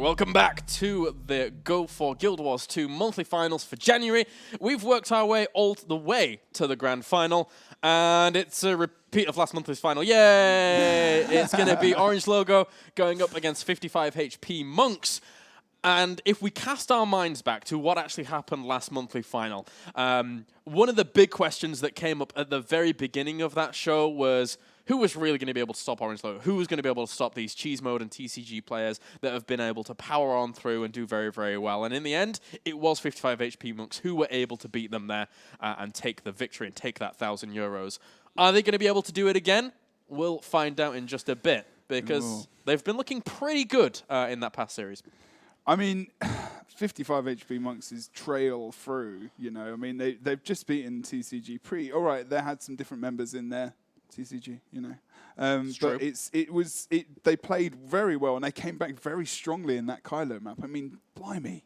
Alright, welcome back to the Go4GuildWars2 monthly finals for January. We've worked our way all the way to the grand final, and it's a repeat of last month's final. Yay! It's going to be Orange Logo going up against 55 HP Monks. And if we cast our minds back to what actually happened last monthly final, one of the big questions that came up at the very beginning of that show was who was really going to be able to stop Orange Logo? Who was going to be able to stop these cheese mode and TCG players that have been able to power on through and do very, very well? And in the end, it was 55 HP Monks who were able to beat them there and take the victory and take that €1,000. Are they going to be able to do it again? We'll find out in just a bit, because they've been looking pretty good in that past series. I mean, 55 HP Monks is trail through, you know. I mean, they've just beaten TCG pre. All right, they had some different members in there, TCG, you know. But they played very well, and they came back very strongly in that Kylo map. I mean, blimey,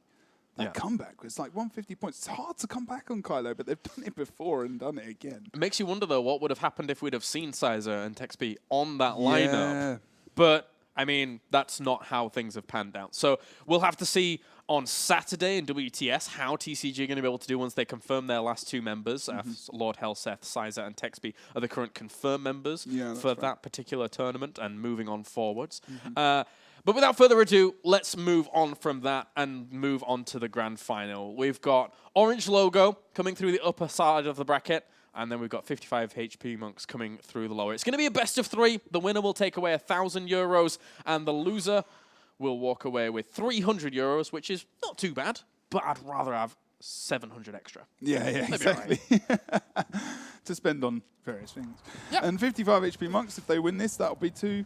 that comeback was like 150 points. It's hard to come back on Kylo, but they've done it before and done it again. It makes you wonder, though, what would have happened if we'd have seen Sizer and Texby on that lineup. But I mean, that's not how things have panned out. So we'll have to see on Saturday in WTS how TCG are going to be able to do once they confirm their last two members. Lord Helseth, Sizer, and Texby are the current confirmed members for that particular tournament and moving on forwards. But without further ado, let's move on from that and move on to the grand final. We've got Orange Logo coming through the upper side of the bracket, and then we've got 55 HP Monks coming through the lower. It's going to be a best of three. The winner will take away €1,000, and the loser will walk away with €300, which is not too bad, but I'd rather have 700 extra. Yeah, exactly. Right. To spend on various things. And 55 HP Monks, if they win this, that'll be two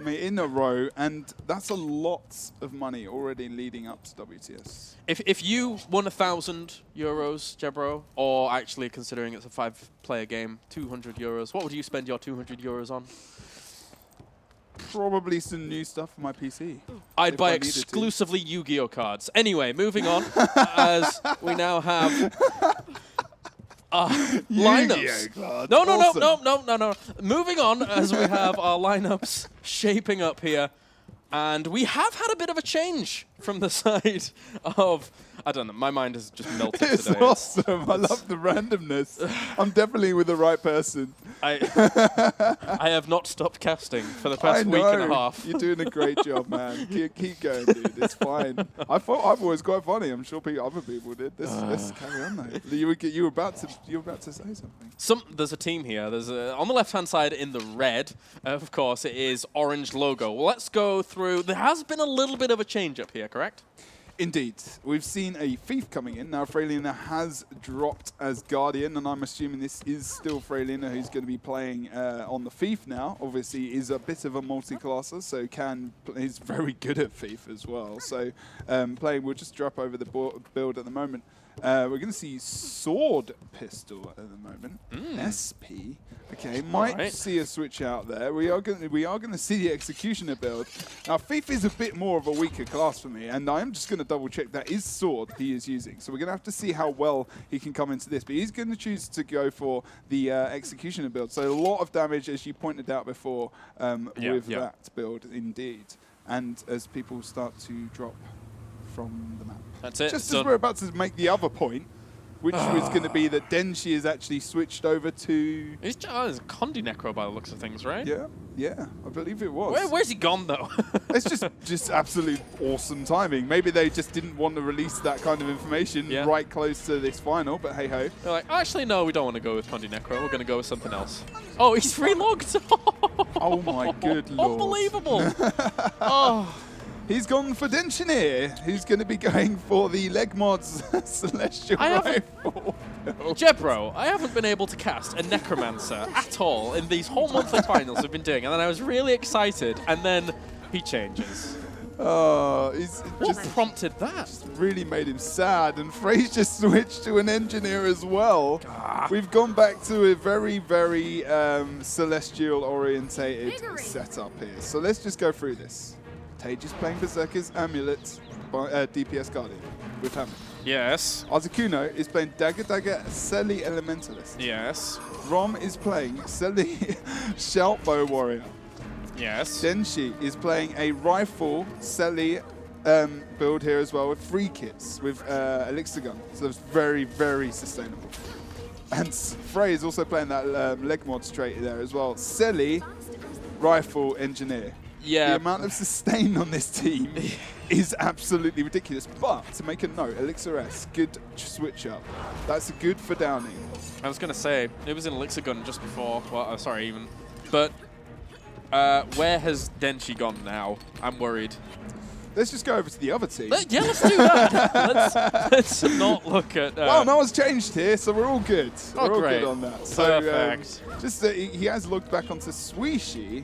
in a row, and that's a lot of money already leading up to WTS. If you won €1,000, Jebro, or actually considering it's a 5-player game, €200, what would you spend your €200 on? Probably some new stuff for my PC. I'd buy exclusively Yu-Gi-Oh cards. Anyway, moving on, as we now have lineups. No. Moving on, as we have our lineups shaping up here. And we have had a bit of a change from the side of, I don't know, my mind has just melted today. It's awesome. I love the randomness. I'm definitely with the right person. I have not stopped casting for the past week and a half. You're doing a great job, man. Keep going, dude. It's fine. I've always quite funny. I'm sure other people did. Let's carry on, though. You were about to say something. There's a team here. There's on the left-hand side in the red, of course, it is Orange Logo. Well, let's go through. There has been a little bit of a change up here, correct? Indeed. We've seen a Thief coming in. Now, Freylina has dropped as Guardian, and I'm assuming this is still Freylina who's going to be playing on the Thief now. Obviously, is a bit of a multi-classer, so is very good at Thief as well. So, we'll just drop over the build at the moment. We're going to see Sword Pistol at the moment. SP. Okay, might see a switch out there. We are going to see the Executioner build. Now, Thief is a bit more of a weaker class for me, and I'm just going to double check that is Sword he is using. So we're going to have to see how well he can come into this. But he's going to choose to go for the Executioner build. So a lot of damage, as you pointed out before, with that build, indeed. And as people start to drop from the map. That's it. Just as we're about to make the other point, which was going to be that Denshi has actually switched over to... It's a Condi Necro by the looks of things, right? Yeah, I believe it was. Where's he gone, though? It's just absolute awesome timing. Maybe they just didn't want to release that kind of information right close to this final, but hey-ho. They're like, actually, no, we don't want to go with Condi Necro. We're going to go with something else. Oh, he's relogged! Oh, my good lord. Unbelievable! Oh. He's gone for Denshinier, who's going to be going for the Leg Mods Celestial Rifle. Jebro, I haven't been able to cast a Necromancer at all in these whole monthly finals we've been doing, and then I was really excited, and then he changes. What prompted that? Just really made him sad, and Frey's just switched to an Engineer as well. We've gone back to a very, very Celestial-orientated setup here. So let's just go through this. Tage is playing Berserker's Amulet, DPS Guardian with Hammer. Yes. Articuno is playing Dagger Selly Elementalist. Yes. Rom is playing Selly Shoutbow Warrior. Yes. Denshi is playing a Rifle Selly build here as well with free kits with Elixir Gun. So it's very, very sustainable. And Frey is also playing that leg mod trait there as well. Selly, Rifle Engineer. Yeah. The amount of sustain on this team is absolutely ridiculous. But to make a note, Elixir S, good switch up. That's good for Downing. I was going to say, it was an Elixir Gun just before. Well, sorry, even. But where has Denshi gone now? I'm worried. Let's just go over to the other team. Yeah, let's do that. let's not look at... well, no one's changed here, so we're all good. Oh, we're all great. good on that. Perfect. So, just he has looked back onto Swishi.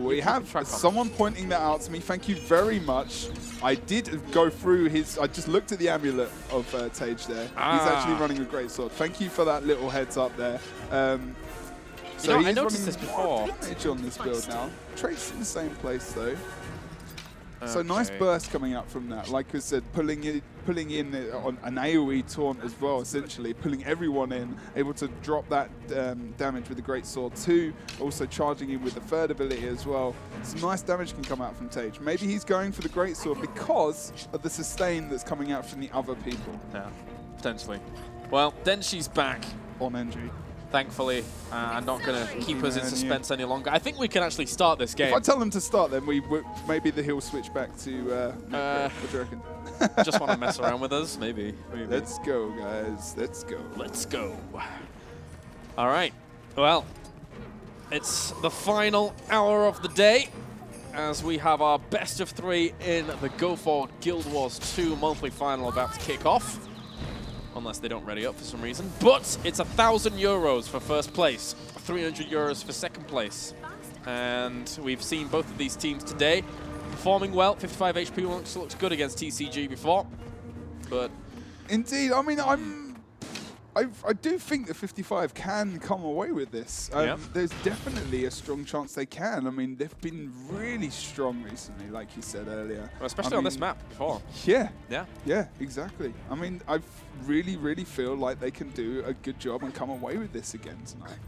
We have someone pointing that out to me. Thank you very much. I did go through his... I just looked at the amulet of Tage there. He's actually running a great sword. Thank you for that little heads up there. So I noticed this before. Damage on this build now. Trace in the same place though. So nice burst coming out from that. Like I said, pulling in on an AoE taunt as well, essentially. Pulling everyone in, able to drop that damage with the Great Sword too. Also charging in with the third ability as well. Some nice damage can come out from Tage. Maybe he's going for the Great Sword because of the sustain that's coming out from the other people. Yeah, potentially. Well, Denshi's back. On Endry. Thankfully, I'm not going to keep us in suspense any longer. I think we can actually start this game. If I tell them to start, then maybe he'll switch back to what do you reckon? Just want to mess around with us? Maybe. Let's go, guys. Let's go. Let's go. All right. Well, it's the final hour of the day as we have our best of 3 in the Go4GuildWars2 monthly final about to kick off. Unless they don't ready up for some reason. But it's 1,000 euros for first place, 300 euros for second place. And we've seen both of these teams today performing well. 55 HP looks good against TCG before. But indeed, I mean, I do think that 55 can come away with this. There's definitely a strong chance they can. I mean, they've been really strong recently, like you said earlier. Well, especially on this map before. Yeah, exactly. I mean, I really feel like they can do a good job and come away with this again tonight.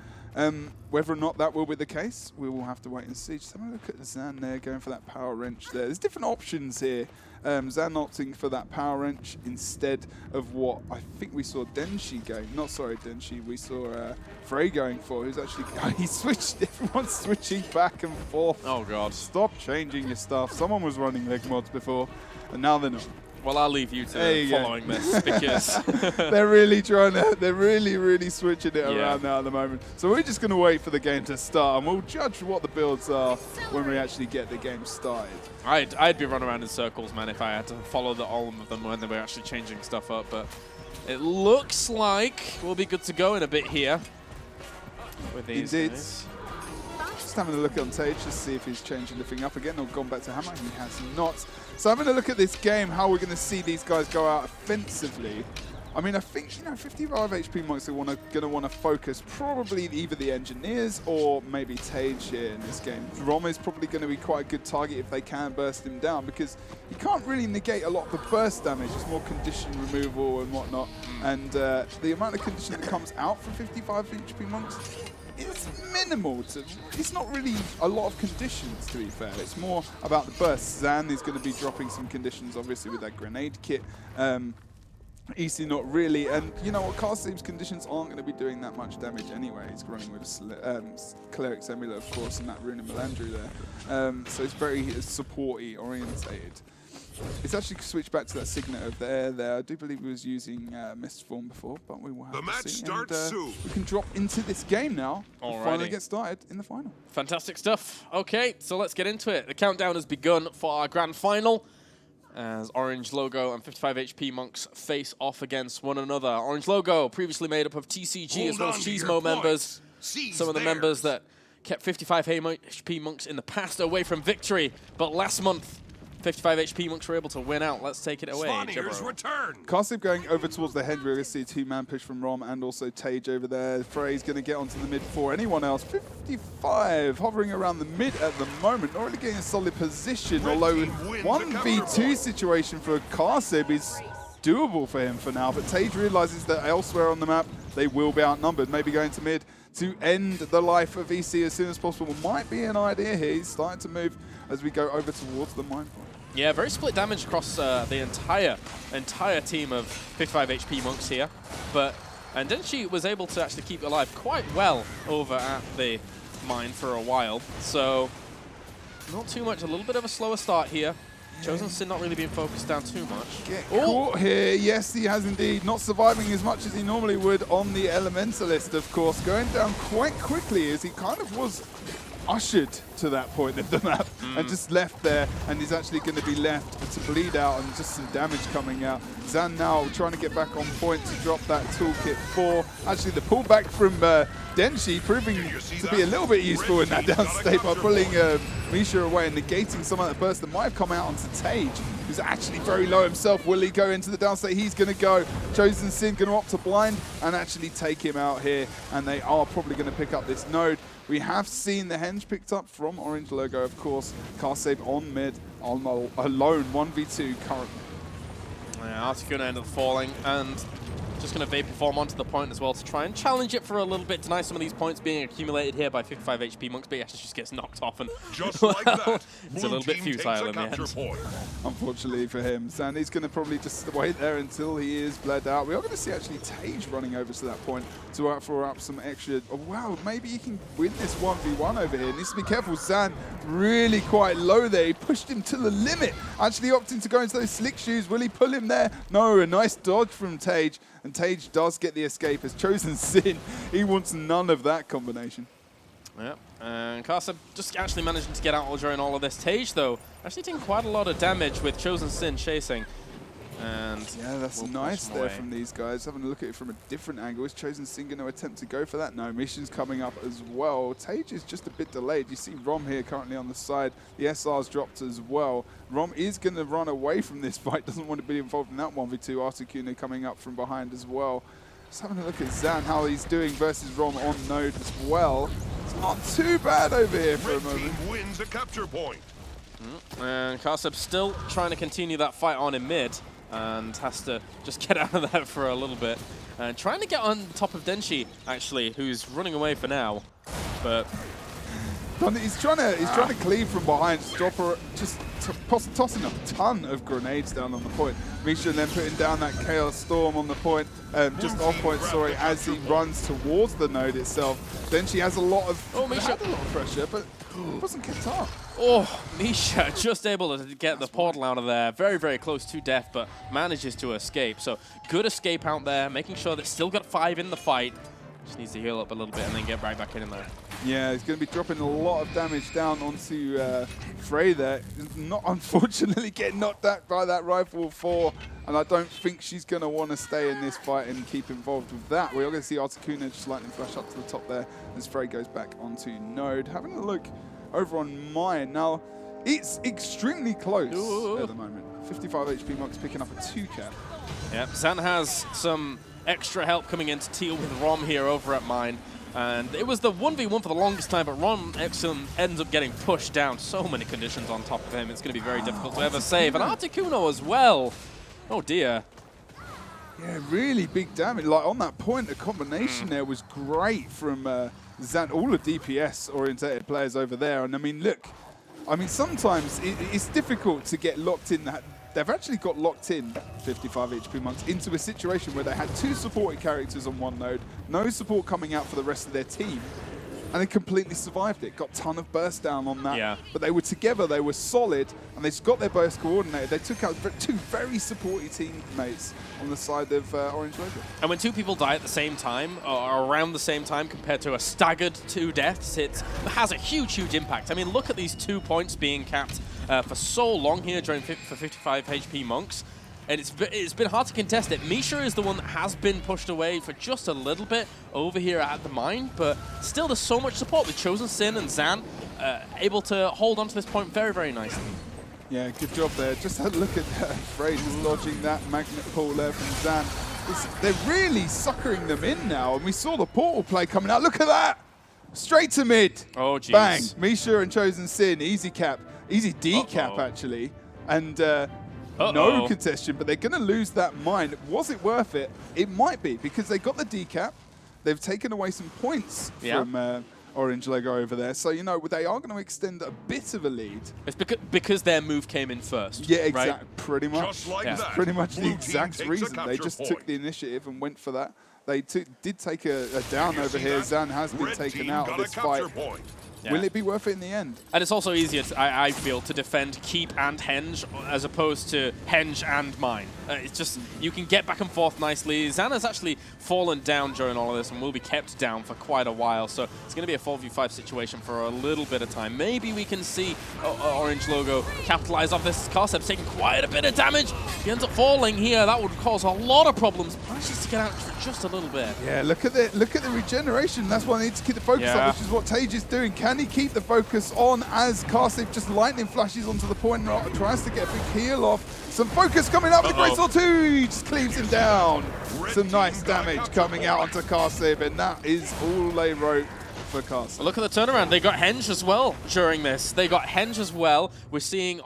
Whether or not that will be the case, we will have to wait and see. Just have a look at Zan there, going for that power wrench there. There's different options here. Zan opting for that power wrench instead of what I think we saw Denshi going. Not sorry, Denshi. We saw Frey going for. Who's actually he switched. Everyone's switching back and forth. Oh god! Stop changing your stuff. Someone was running leg mods before, and now they're not. Well, I'll leave you to following this because they're really trying to. They're really switching it around now at the moment. So we're just going to wait for the game to start, and we'll judge what the builds are when we actually get the game started. I'd be running around in circles, man, if I had to follow all of them when they were actually changing stuff up. But it looks like we'll be good to go in a bit here with these guys. Just having a look on Tage to see if he's changed anything up again or gone back to hammer. He has not. So having a look at this game, how we're going to see these guys go out offensively. I mean, I think, 55 HP monks are going to want to focus probably either the engineers or maybe Tage here in this game. Rom is probably going to be quite a good target if they can burst him down because you can't really negate a lot of the burst damage. It's more condition removal and whatnot. And the amount of condition that comes out from 55 HP monks is minimal. It's not really a lot of conditions, to be fair. It's more about the burst. Zan is going to be dropping some conditions, obviously, with that grenade kit. EC not really, and you know what, Carseem's conditions aren't going to be doing that much damage anyway. He's running with Cleric's Amulet, of course, and that Rune of Melandru there. So it's very supporty orientated. It's actually switched back to that Signet over there. I do believe he was using Mist Form before, but we will have to see. The match starts soon. We can drop into this game now and finally get started in the final. Fantastic stuff. Okay, so let's get into it. The countdown has begun for our grand final as Orange Logo and 55 HP Monks face off against one another. Orange Logo, previously made up of TCG as well as Cheesemo members. Some of the members that kept 55 HP Monks in the past away from victory, but last month 55 HP Monks were able to win out. Let's take it away, Jebro. Carseem going over towards the head. We're going to see a two-man push from Rom and also Tage over there. Frey's going to get onto the mid before anyone else. 55 hovering around the mid at the moment. Not really getting a solid position, although 1v2 situation for Carseem is doable for him for now. But Tage realizes that elsewhere on the map, they will be outnumbered. Maybe going to mid to end the life of EC as soon as possible might be an idea here. He's starting to move as we go over towards the mine point. Yeah, very split damage across the entire team of 55 HP monks here. And Denshi was able to actually keep it alive quite well over at the mine for a while. So not too much, a little bit of a slower start here. Chosen Sin not really being focused down too much. Get caught here. Yes, he has indeed. Not surviving as much as he normally would on the Elementalist, of course. Going down quite quickly as he kind of was ushered to that point of the map and just left there, and he's actually going to be left to bleed out and just some damage coming out. Zan now trying to get back on point to drop that toolkit 4. Actually, the pullback from Denshi proving to be a little bit useful in that downstate by pulling Misha away and negating some of that burst that might have come out onto Tage, who's actually very low himself. Will he go into the downstate? He's going to go. Chosen Sin going to opt to blind and actually take him out here, and they are probably going to pick up this node. We have seen the henge picked up from Orange Logo, of course. Cast save on mid, alone, 1v2 currently. Yeah, Articuno ended up falling, and just going to Vapor Form onto the point as well to try and challenge it for a little bit, deny some of these points being accumulated here by 55 HP monks, but he actually just gets knocked off, and just like that, it's a little bit futile in the end. Unfortunately for him, Sandy's going to probably just wait there until he is bled out. We are going to see actually Tage running over to that point to offer up some extra. Oh, wow, maybe he can win this 1v1 over here. Needs to be careful. Zan really quite low there. He pushed him to the limit. Actually opting to go into those slick shoes. Will he pull him there? No, a nice dodge from Tage. And Tage does get the escape as Chosen Sin. He wants none of that combination. Yeah, and Carson just actually managing to get out during all of this. Tage, though, actually taking quite a lot of damage with Chosen Sin chasing. And yeah, that's nice there from these guys. Having a look at it from a different angle. Is Chosen Sin going to attempt to go for that? No, Mission's coming up as well. Tage is just a bit delayed. You see Rom here currently on the side. The SR's dropped as well. Rom is going to run away from this fight. Doesn't want to be involved in that 1v2. Articuno coming up from behind as well. Just having a look at Zan, how he's doing versus Rom on node as well. It's not too bad over here for a moment. Team wins a capture point. And Karseb still trying to continue that fight on in mid, and has to just get out of that for a little bit. And trying to get on top of Denshi, actually, who's running away for now. But he's trying to cleave from behind, tossing a ton of grenades down on the point. Misha then putting down that Chaos Storm on the point, just off point, sorry, as he runs towards the node itself. Then she has a lot of, Misha. had a lot of pressure, but wasn't kept up. Oh, Misha just able to get the portal out of there. Very, very close to death, but manages to escape. So good escape out there, making sure that still got 5 in the fight. Just needs to heal up a little bit and then get right back in there. Yeah, he's going to be dropping a lot of damage down onto Frey there. Not unfortunately getting knocked out by that rifle 4, and I don't think she's going to want to stay in this fight and keep involved with that. We are going to see Articuno just lightning flash up to the top there as Frey goes back onto node. Having a look over on mine. Now, it's extremely close at the moment. 55 HP Monk's picking up a 2 cap. Yep, Zan has some extra help coming in to deal with Rom here over at mine. And it was the 1v1 for the longest time, but Ron ends up getting pushed down. So many conditions on top of him. It's going to be very difficult to ever save. And Articuno as well. Oh, dear. Yeah, really big damage. Like, on that point, the combination there was great from Zan. All the DPS-orientated players over there. And, I mean, look. I mean, sometimes it's difficult to get locked in that. They've actually got locked in, 55 HP Monks, into a situation where they had 2 supported characters on one node, no support coming out for the rest of their team, and they completely survived it. Got a ton of burst down on that. Yeah. But they were together, they were solid, and they just got their burst coordinated. They took out 2 very supported teammates on the side of Orange Logo. And when 2 people die at the same time, or around the same time, compared to a staggered 2 deaths, it has a huge, huge impact. I mean, look at these 2 points being capped for so long here for 55 HP Monks. And it's been hard to contest it. Misha is the one that has been pushed away for just a little bit over here at the mine, but still there's so much support with Chosen Sin and Zan able to hold on to this point very, very nicely. Yeah, good job there. Just had a look at Frey just dodging that magnet pull there from Zan. They're really suckering them in now, and we saw the portal play coming out. Look at that! Straight to mid. Oh, jeez. Bang. Misha and Chosen Sin, easy cap. Easy D cap, actually. And no contestation, but they're going to lose that mine. Was it worth it? It might be, because they got the D cap. They've taken away some points from Orange logo over there. So, you know, they are going to extend a bit of a lead. It's because their move came in first. Yeah, exactly. Right? Pretty much. Just like Yeah. that. Pretty much Blue the team exact takes a reason. They capture just point. took the initiative and went for that. They did take a down You over see here. that? Zan has been Red taken team out got of a this capture fight. point. Yeah. Will it be worth it in the end? And it's also easier, I feel, to defend Keep and Henge as opposed to Henge and Mine. It's just, you can get back and forth nicely. Xana's actually fallen down during all of this and will be kept down for quite a while, so it's going to be a 4v5 situation for a little bit of time. Maybe we can see Orange Logo capitalize off this. Karseb's taking quite a bit of damage. He ends up falling here. That would cause a lot of problems. Manages to get out for just a little bit. Yeah, look at the regeneration. That's why they need to keep the focus up, which is what Tage is doing. Can he keep the focus on as Karseb just lightning flashes onto the point and tries to get a big heal off? Some focus coming up with Great Sword 2. He just cleaves him down. Some nice damage coming out onto Karseb, and that is all they wrote for Karseb. Look at the turnaround. They got Henge as well during this. They got Henge as well. We're seeing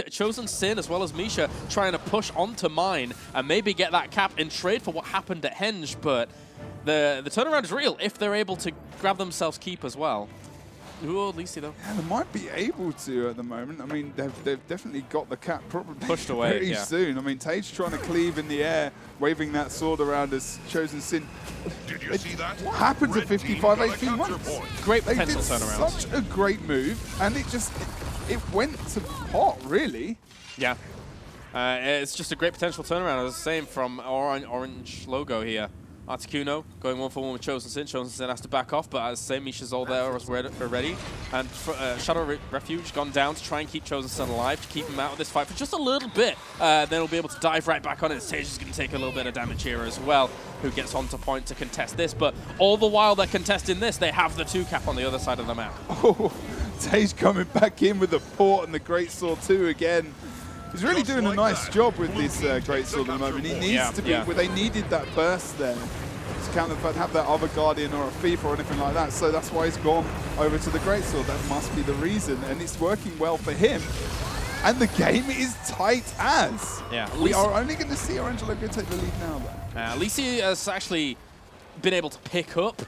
Chosen Sin as well as Misha trying to push onto Mine and maybe get that cap in trade for what happened at Henge, but the turnaround is real if they're able to grab themselves Keep as well. Ooh, Lisi though. Yeah, they might be able to at the moment. I mean, they've definitely got the cap probably Pushed away, very yeah. soon. I mean, Tage trying to cleave in the air, waving that sword around as Chosen Sin. Did you see that? What happened to Red team 55 got a HP capture once? point. Great They potential did turnaround. such a great move, and it went to pot, really. Yeah. It's just a great potential turnaround. I was saying from Orange Logo here. Articuno going 1-for-1 with Chosen Sin. Chosen Sin has to back off, but as I say, Misha's all there already. And Shadow Refuge gone down to try and keep Chosen Sin alive, to keep him out of this fight for just a little bit. Then he'll be able to dive right back on it. Sage is going to take a little bit of damage here as well, who gets onto point to contest this. But all the while they're contesting this, they have the 2-cap on the other side of the map. Oh, Tage coming back in with the port and the Great Sword 2 again. He's really Just doing a like nice that. job with Blue this team Great takes a Sword at the moment. He capture needs point. to be, Yeah. well, they needed that burst there to counter the fact have that other Guardian or a Thief or anything like that. So that's why he's gone over to the Great Sword. That must be the reason, and it's working well for him. And the game is tight as. Yeah, We are only going to see Orange Logo take the lead now, though. Lisi has actually been able to pick up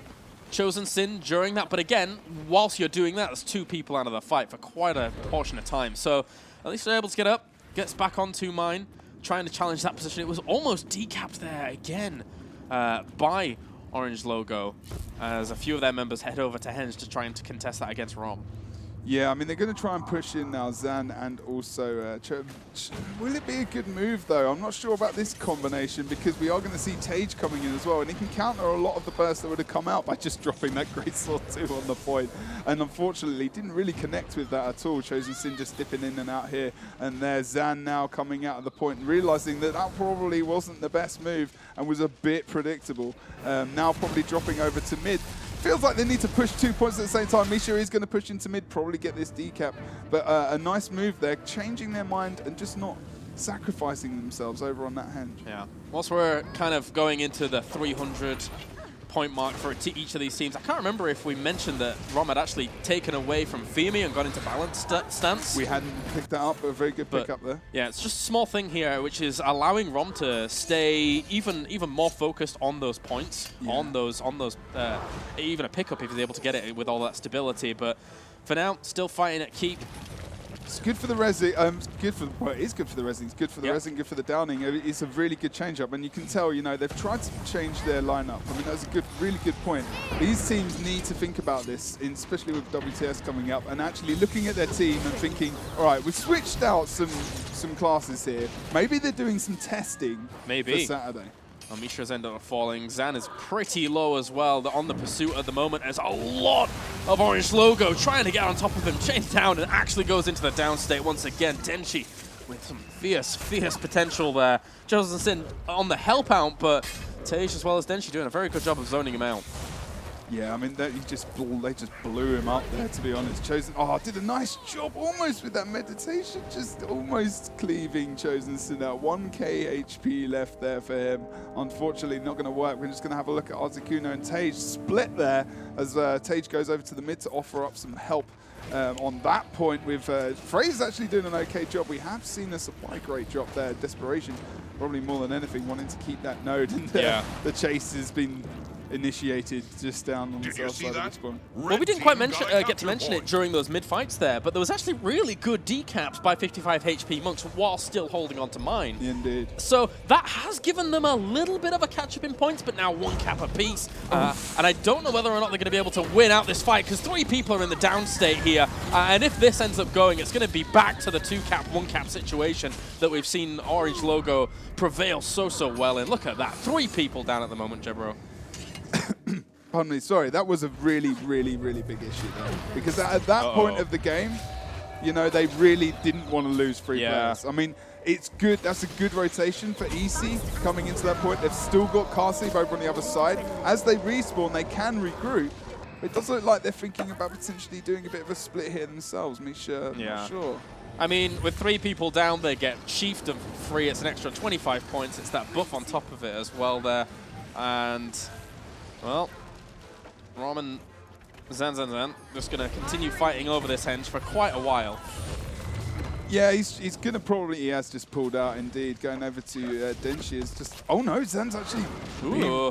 Chosen Sin during that, but again, whilst you're doing that, there's 2 people out of the fight for quite a portion of time. So at least they're able to get up, gets back onto Mine, trying to challenge that position. It was almost decapped there again by Orange Logo, as a few of their members head over to Henge to try and contest that against Rom. Yeah, I mean, they're going to try and push in now Zan and also will it be a good move, though? I'm not sure about this combination, because we are going to see Tage coming in as well, and he can counter a lot of the bursts that would have come out by just dropping that Great Sword 2 on the point. And unfortunately, didn't really connect with that at all. Chosen Sin just dipping in and out here. And there's Zan now coming out of the point, realizing that that probably wasn't the best move and was a bit predictable. Now probably dropping over to mid. Feels like they need to push 2 points at the same time. Misha is going to push into mid, probably get this decap. But a nice move there, changing their mind and just not sacrificing themselves over on that Henge. Yeah. Whilst we're kind of going into the 300 point mark for each of these teams, I can't remember if we mentioned that Rom had actually taken away from Femi and gone into balance stance. We hadn't picked that up, but a very good But pick up there. yeah, it's just a small thing here, which is allowing Rom to stay even more focused on those points, on those even a pickup if he's able to get it with all that stability. But for now, still fighting at keep. It's good for the resi. Well, it is good for the resi. It's good for the resi, good for the downing. It's a really good change-up, and you can tell, you know, they've tried to change their lineup. I mean, that's a really good point. These teams need to think about this, especially with WTS coming up, and actually looking at their team and thinking, all right, we've switched out some classes here. Maybe they're doing some testing for Saturday. Misha's ended up falling. Zan is pretty low as well. They're on the pursuit at the moment. There's a lot of Orange Logo trying to get on top of him. Chains down and actually goes into the down state once again. Denshi with some fierce potential there. Chosen Sin on the help out, but Tage as well as Denshi doing a very good job of zoning him out. Yeah, I mean, they just blew him up there, to be honest. Chosen, did a nice job almost with that meditation, just almost cleaving Chosen Sin out. 1k HP left there for him. Unfortunately, not going to work. We're just going to have a look at Articuno and Tage split there as Tage goes over to the mid to offer up some help. On that point, with Fraser's actually doing an okay job. We have seen a supply crate drop there. Desperation, probably more than anything, wanting to keep that node. And the chase has been initiated just down on the Did you south see side of that? the spawn. Well, we didn't quite mention, get to mention it during those mid-fights there, but there was actually really good decaps by 55 HP Monks while still holding on to mine. Indeed. So that has given them a little bit of a catch-up in points, but now 1 cap apiece. And I don't know whether or not they're going to be able to win out this fight, because 3 people are in the down state here. And if this ends up going, it's going to be back to the 2 cap, 1 cap situation that we've seen Orange Logo prevail so well in. Look at that. 3 people down at the moment, Jebro. Pardon me, sorry, that was a really big issue though. Because at that point of the game, you know, they really didn't want to lose 3 players. I mean, it's good, that's a good rotation for EC coming into that point. They've still got Carsleeve over on the other side. As they respawn, they can regroup. It does look like they're thinking about potentially doing a bit of a split here themselves. Misha, not sure. I mean, with 3 people down, they get chiefed of free. It's an extra 25 points. It's that buff on top of it as well there. And, well, Roman Zan just going to continue fighting over this henge for quite a while. Yeah, he's going to probably, he has just pulled out indeed, going over to Denshi is just, oh no, Zan's actually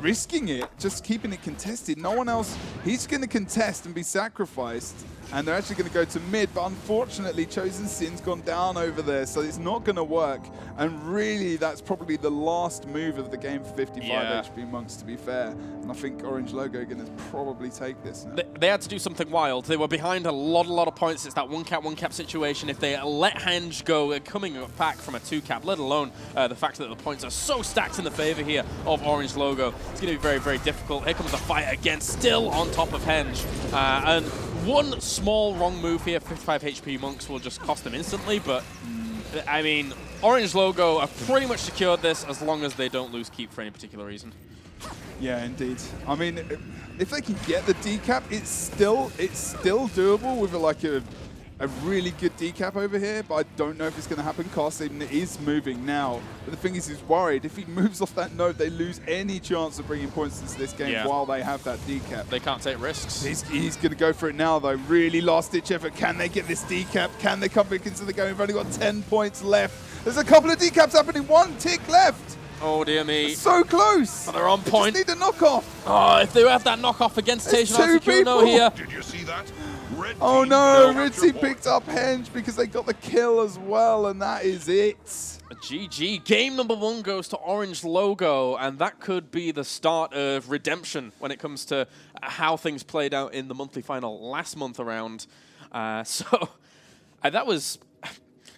risking it, just keeping it contested. No one else, he's going to contest and be sacrificed, and they're actually going to go to mid, but unfortunately Chosen Sin's gone down over there, so it's not going to work. And really, that's probably the last move of the game for 55 HP Monks, to be fair. And I think Orange Logo are going to probably take this now. They had to do something wild. They were behind a lot of points. It's that 1 cap situation. If they let Henge go, coming back from a 2 cap, let alone the fact that the points are so stacked in the favor here of Orange Logo, it's going to be very difficult. Here comes the fight again, still on top of Henge. And one small wrong move here, 55 HP Monks will just cost them instantly, but I mean, Orange Logo have pretty much secured this as long as they don't lose keep for any particular reason. Yeah, indeed. I mean, if they can get the decap, it's still doable with like a really good decap over here, but I don't know if it's going to happen. Carson is moving now, but the thing is, he's worried. If he moves off that node, they lose any chance of bringing points into this game while they have that decap. They can't take risks. He's going to go for it now, though. Really last-ditch effort. Can they get this decap? Can they come back into the game? We've only got 10 points left. There's a couple of decaps happening. 1 tick left. Oh, dear me. So close. But they're on point. They just need a knockoff. Oh, if they have that knockoff against Tajan people here. Did you see that? Red Oh team no, captured Red Team point. picked up Henge because they got the kill as well, and that is it. A GG. Game number 1 goes to Orange Logo, and that could be the start of redemption when it comes to how things played out in the monthly final last month around. That was...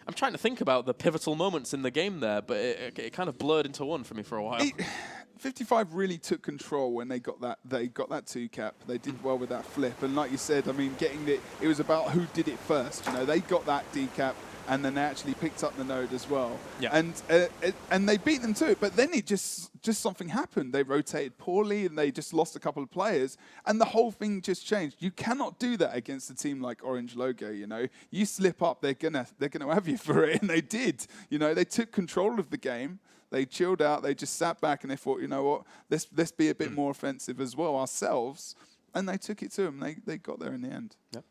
I'm trying to think about the pivotal moments in the game there, but it kind of blurred into one for me for a while. 55 really took control when they got that 2 cap. They did well with that flip, and like you said, I mean, getting it was about who did it first. You know, they got that decap, and then they actually picked up the node as well. Yeah. And they beat them to it, but then it just something happened. They rotated poorly, and they just lost a couple of players, and the whole thing just changed. You cannot do that against a team like Orange Logo. You know, you slip up, they're gonna have you for it, and they did. You know, they took control of the game. They chilled out. They just sat back and they thought, you know what, let's be a bit more offensive as well ourselves, and they took it to them. They got there in the end. Yep.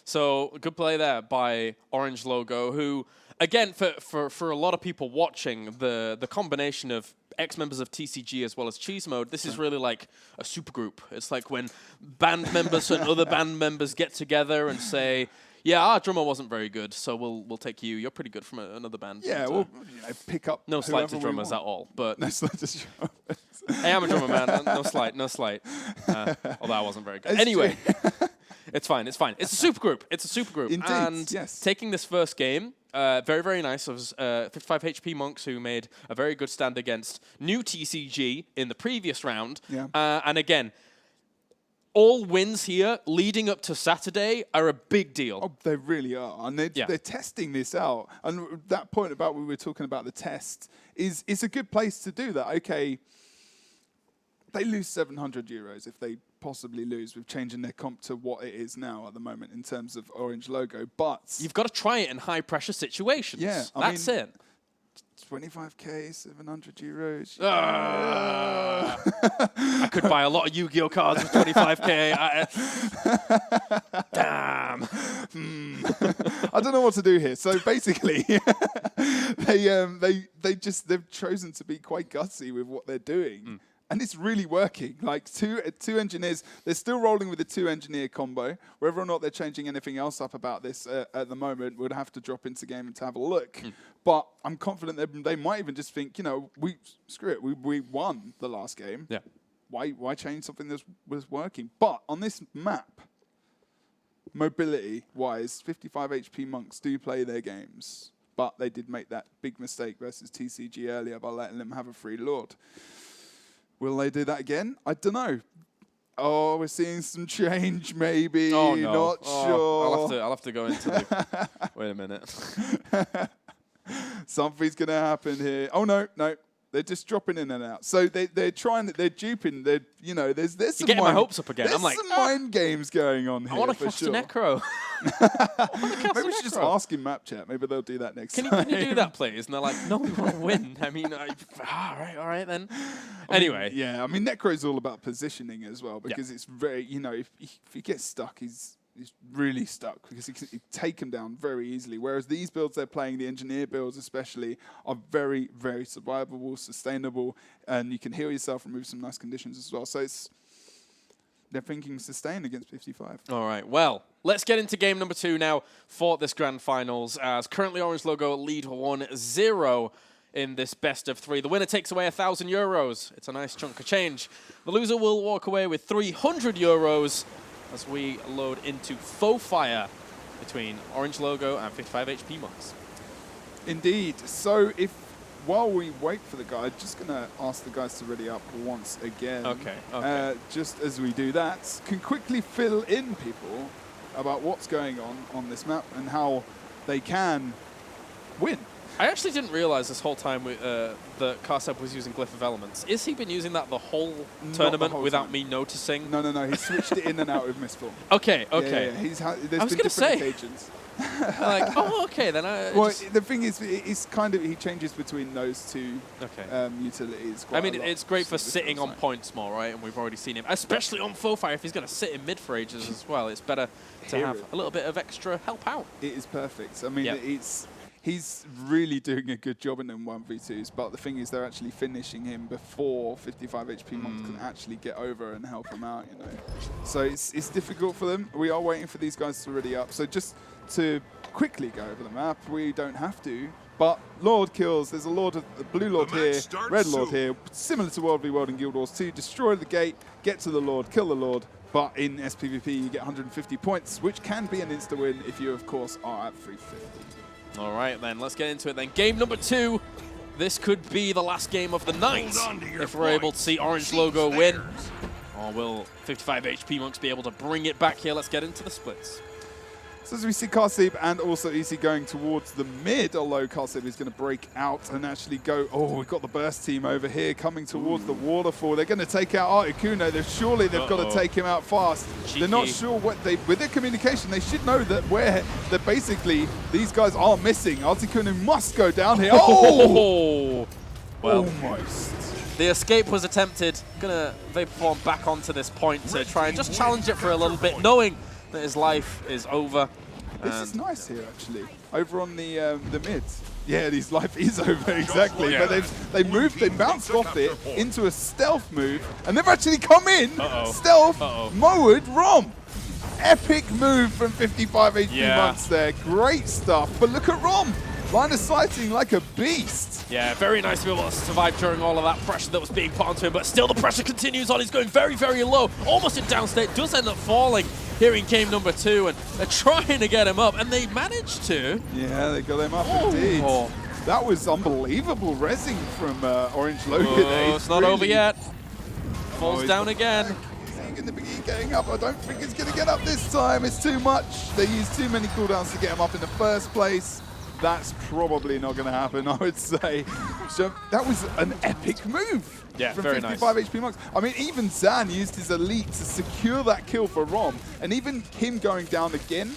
So good play there by Orange Logo, who, again, for a lot of people watching, the combination of ex-members of TCG as well as Cheese Mode, this is really like a supergroup. It's like when band members and other band members get together and say, yeah, our drummer wasn't very good, so we'll take you. You're pretty good from another band. Yeah, we'll pick up. No slight to drummers at all, but no slight to drummers. Hey, I'm a drummer, man. No slight. Although I wasn't very good. Anyway, it's fine. It's a supergroup. It's a supergroup. Indeed. And yes. Taking this first game, very nice. It was 55 HP Monks who made a very good stand against new TCG in the previous round. Yeah. And again, all wins here leading up to Saturday are a big deal. Oh, they really are. And they're testing this out. And that point about when we were talking about the test is a good place to do that. Okay, they lose 700 euros if they possibly lose with changing their comp to what it is now at the moment in terms of Orange Logo. But you've got to try it in high-pressure situations. Yeah, That's it. 25k, 700 euros. I could buy a lot of Yu-Gi-Oh cards with 25k. Damn. I don't know what to do here. So basically, they've chosen to be quite gutsy with what they're doing. And it's really working. Like two engineers, they're still rolling with the 2-engineer combo. Whether or not they're changing anything else up about this at the moment, we'd have to drop into game and to have a look. But I'm confident that they might even just think, you know, screw it, we won the last game. Yeah. Why change something that was working? But on this map, mobility-wise, 55 HP monks do play their games. But they did make that big mistake versus TCG earlier by letting them have a free Lord. Will they do that again? I don't know. Oh, we're seeing some change, maybe. Oh, no. Not sure. I'll have to go into the... Wait a minute. Something's going to happen here. Oh, no. They're just dropping in and out. So they're trying, they're duping. You know, there's some You're getting my hopes up again. There's I'm like, some mind games going on here. I want to cast sure. a Necro. Maybe we should just ask in map chat. Maybe they'll do that next time. Can you do that, please? And they're like, no, we want to win. I mean, all right then. Anyway. I mean, Necro's all about positioning as well because it's very, you know, if he gets stuck, he's really stuck because he can take him down very easily. Whereas these builds they're playing, the engineer builds especially, are very, very survivable, sustainable, and you can heal yourself, remove some nice conditions as well. So they're thinking sustain against 55. All right, well, let's get into game number 2 now for this grand finals, as currently Orange Logo lead 1-0 in this best of 3. The winner takes away €1,000. It's a nice chunk of change. The loser will walk away with €300 as we load into faux fire between Orange Logo and 55 HP monks. Indeed. So while we wait for the guy, I'm just going to ask the guys to ready up once again. Okay. Just as we do that, can quickly fill in people about what's going on this map and how they can win. I actually didn't realize this whole time that Carrol was using Glyph of Elements. Is he been using that the whole tournament without me noticing? No. He switched it in and out with Mistfall. Okay. Yeah. There's been different occasions. Like, okay, then the thing is, it's kind of, he changes between those two utilities. I mean, it's great for sitting on points more, right? And we've already seen him, especially on faux fire. If he's going to sit in mid for ages as well, it's better to have a little bit of extra help out. It is perfect. I mean, he's really doing a good job in them 1v2s, but the thing is they're actually finishing him before 55 HP monks can actually get over and help him out, you know. So it's difficult for them. We are waiting for these guys to ready up. So just to quickly go over the map, we don't have to, but Lord kills. There's a blue Lord here, red Lord here, similar to World v World in Guild Wars 2. Destroy the gate, get to the Lord, kill the Lord, but in SPVP you get 150 points, which can be an insta-win if you, of course, are at 350. All right, then. Let's get into it then. Game number 2. This could be the last game of the night if we're able to see Orange Logo win. Or will 55 HP monks be able to bring it back here? Let's get into the splits. So as we see Karsib and also EC going towards the mid, although Karsib is going to break out and actually go, we've got the burst team over here coming towards the waterfall. They're going to take out Articuno. They've got to take him out fast. Cheeky. They're not sure with their communication, they should know that basically these guys are missing. Articuno must go down here. Oh! Well, almost. The escape was attempted. Gonna Vaporform back onto this point to try and just challenge it for a little bit, knowing that his life is over. This is nice here, actually. Over on the mid. Yeah, his life is over, exactly. But they bounced off it into a stealth move, and they've actually come in, stealth, mowed Rom. Epic move from 55 HP monks there. Great stuff. But look at Rom. Line of sighting like a beast. Yeah, very nice to be able to survive during all of that pressure that was being put onto him, but still the pressure continues on. He's going very, very low, almost in downstate, does end up falling here in game number 2, and they're trying to get him up, and they managed to. Yeah, they got him up indeed. That was unbelievable rezzing from Orange Logo there. It's not over yet. Falls down again. Is he going to be getting up? I don't think he's going to get up this time. It's too much. They used too many cooldowns to get him up in the first place. That's probably not going to happen, I would say. So that was an epic move from 55 HP monks. I mean, even Zan used his elite to secure that kill for Rom, and even him going down again,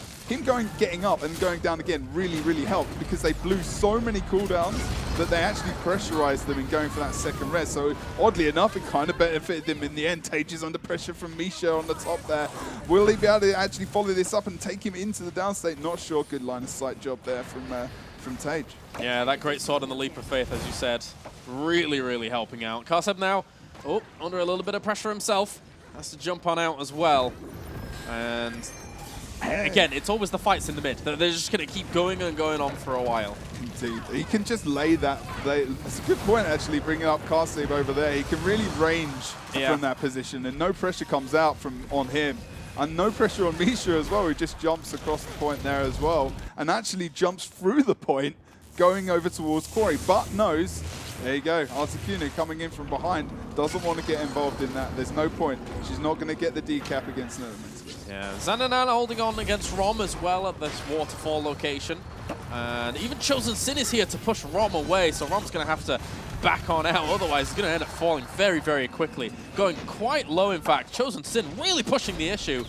getting up and going down again really, really helped because they blew so many cooldowns that they actually pressurized them in going for that second res. So oddly enough, it kind of benefited them in the end. Tage is under pressure from Misha on the top there. Will he be able to actually follow this up and take him into the downstate? Not sure. Good line of sight job there from Tage. Yeah, that great sword and the leap of faith, as you said, really, really helping out. Karseb now Oh, under a little bit of pressure himself. Has to jump on out as well. And again, it's always the fights in the mid. They're just going to keep going and going on for a while. Indeed. He can just lay that. It's a good point, actually, bringing up Karsib over there. He can really range from that position, and no pressure comes out on him. And no pressure on Misha as well, who just jumps across the point there as well, and actually jumps through the point, going over towards Quarry, but knows, there you go, Articuno coming in from behind, doesn't want to get involved in that. There's no point. She's not going to get the decap against Netherlands. Yeah, Xanana holding on against Rom as well at this waterfall location. And even Chosen Sin is here to push Rom away, so Rom's going to have to back on out, otherwise he's going to end up falling very, very quickly. Going quite low, in fact. Chosen Sin really pushing the issue.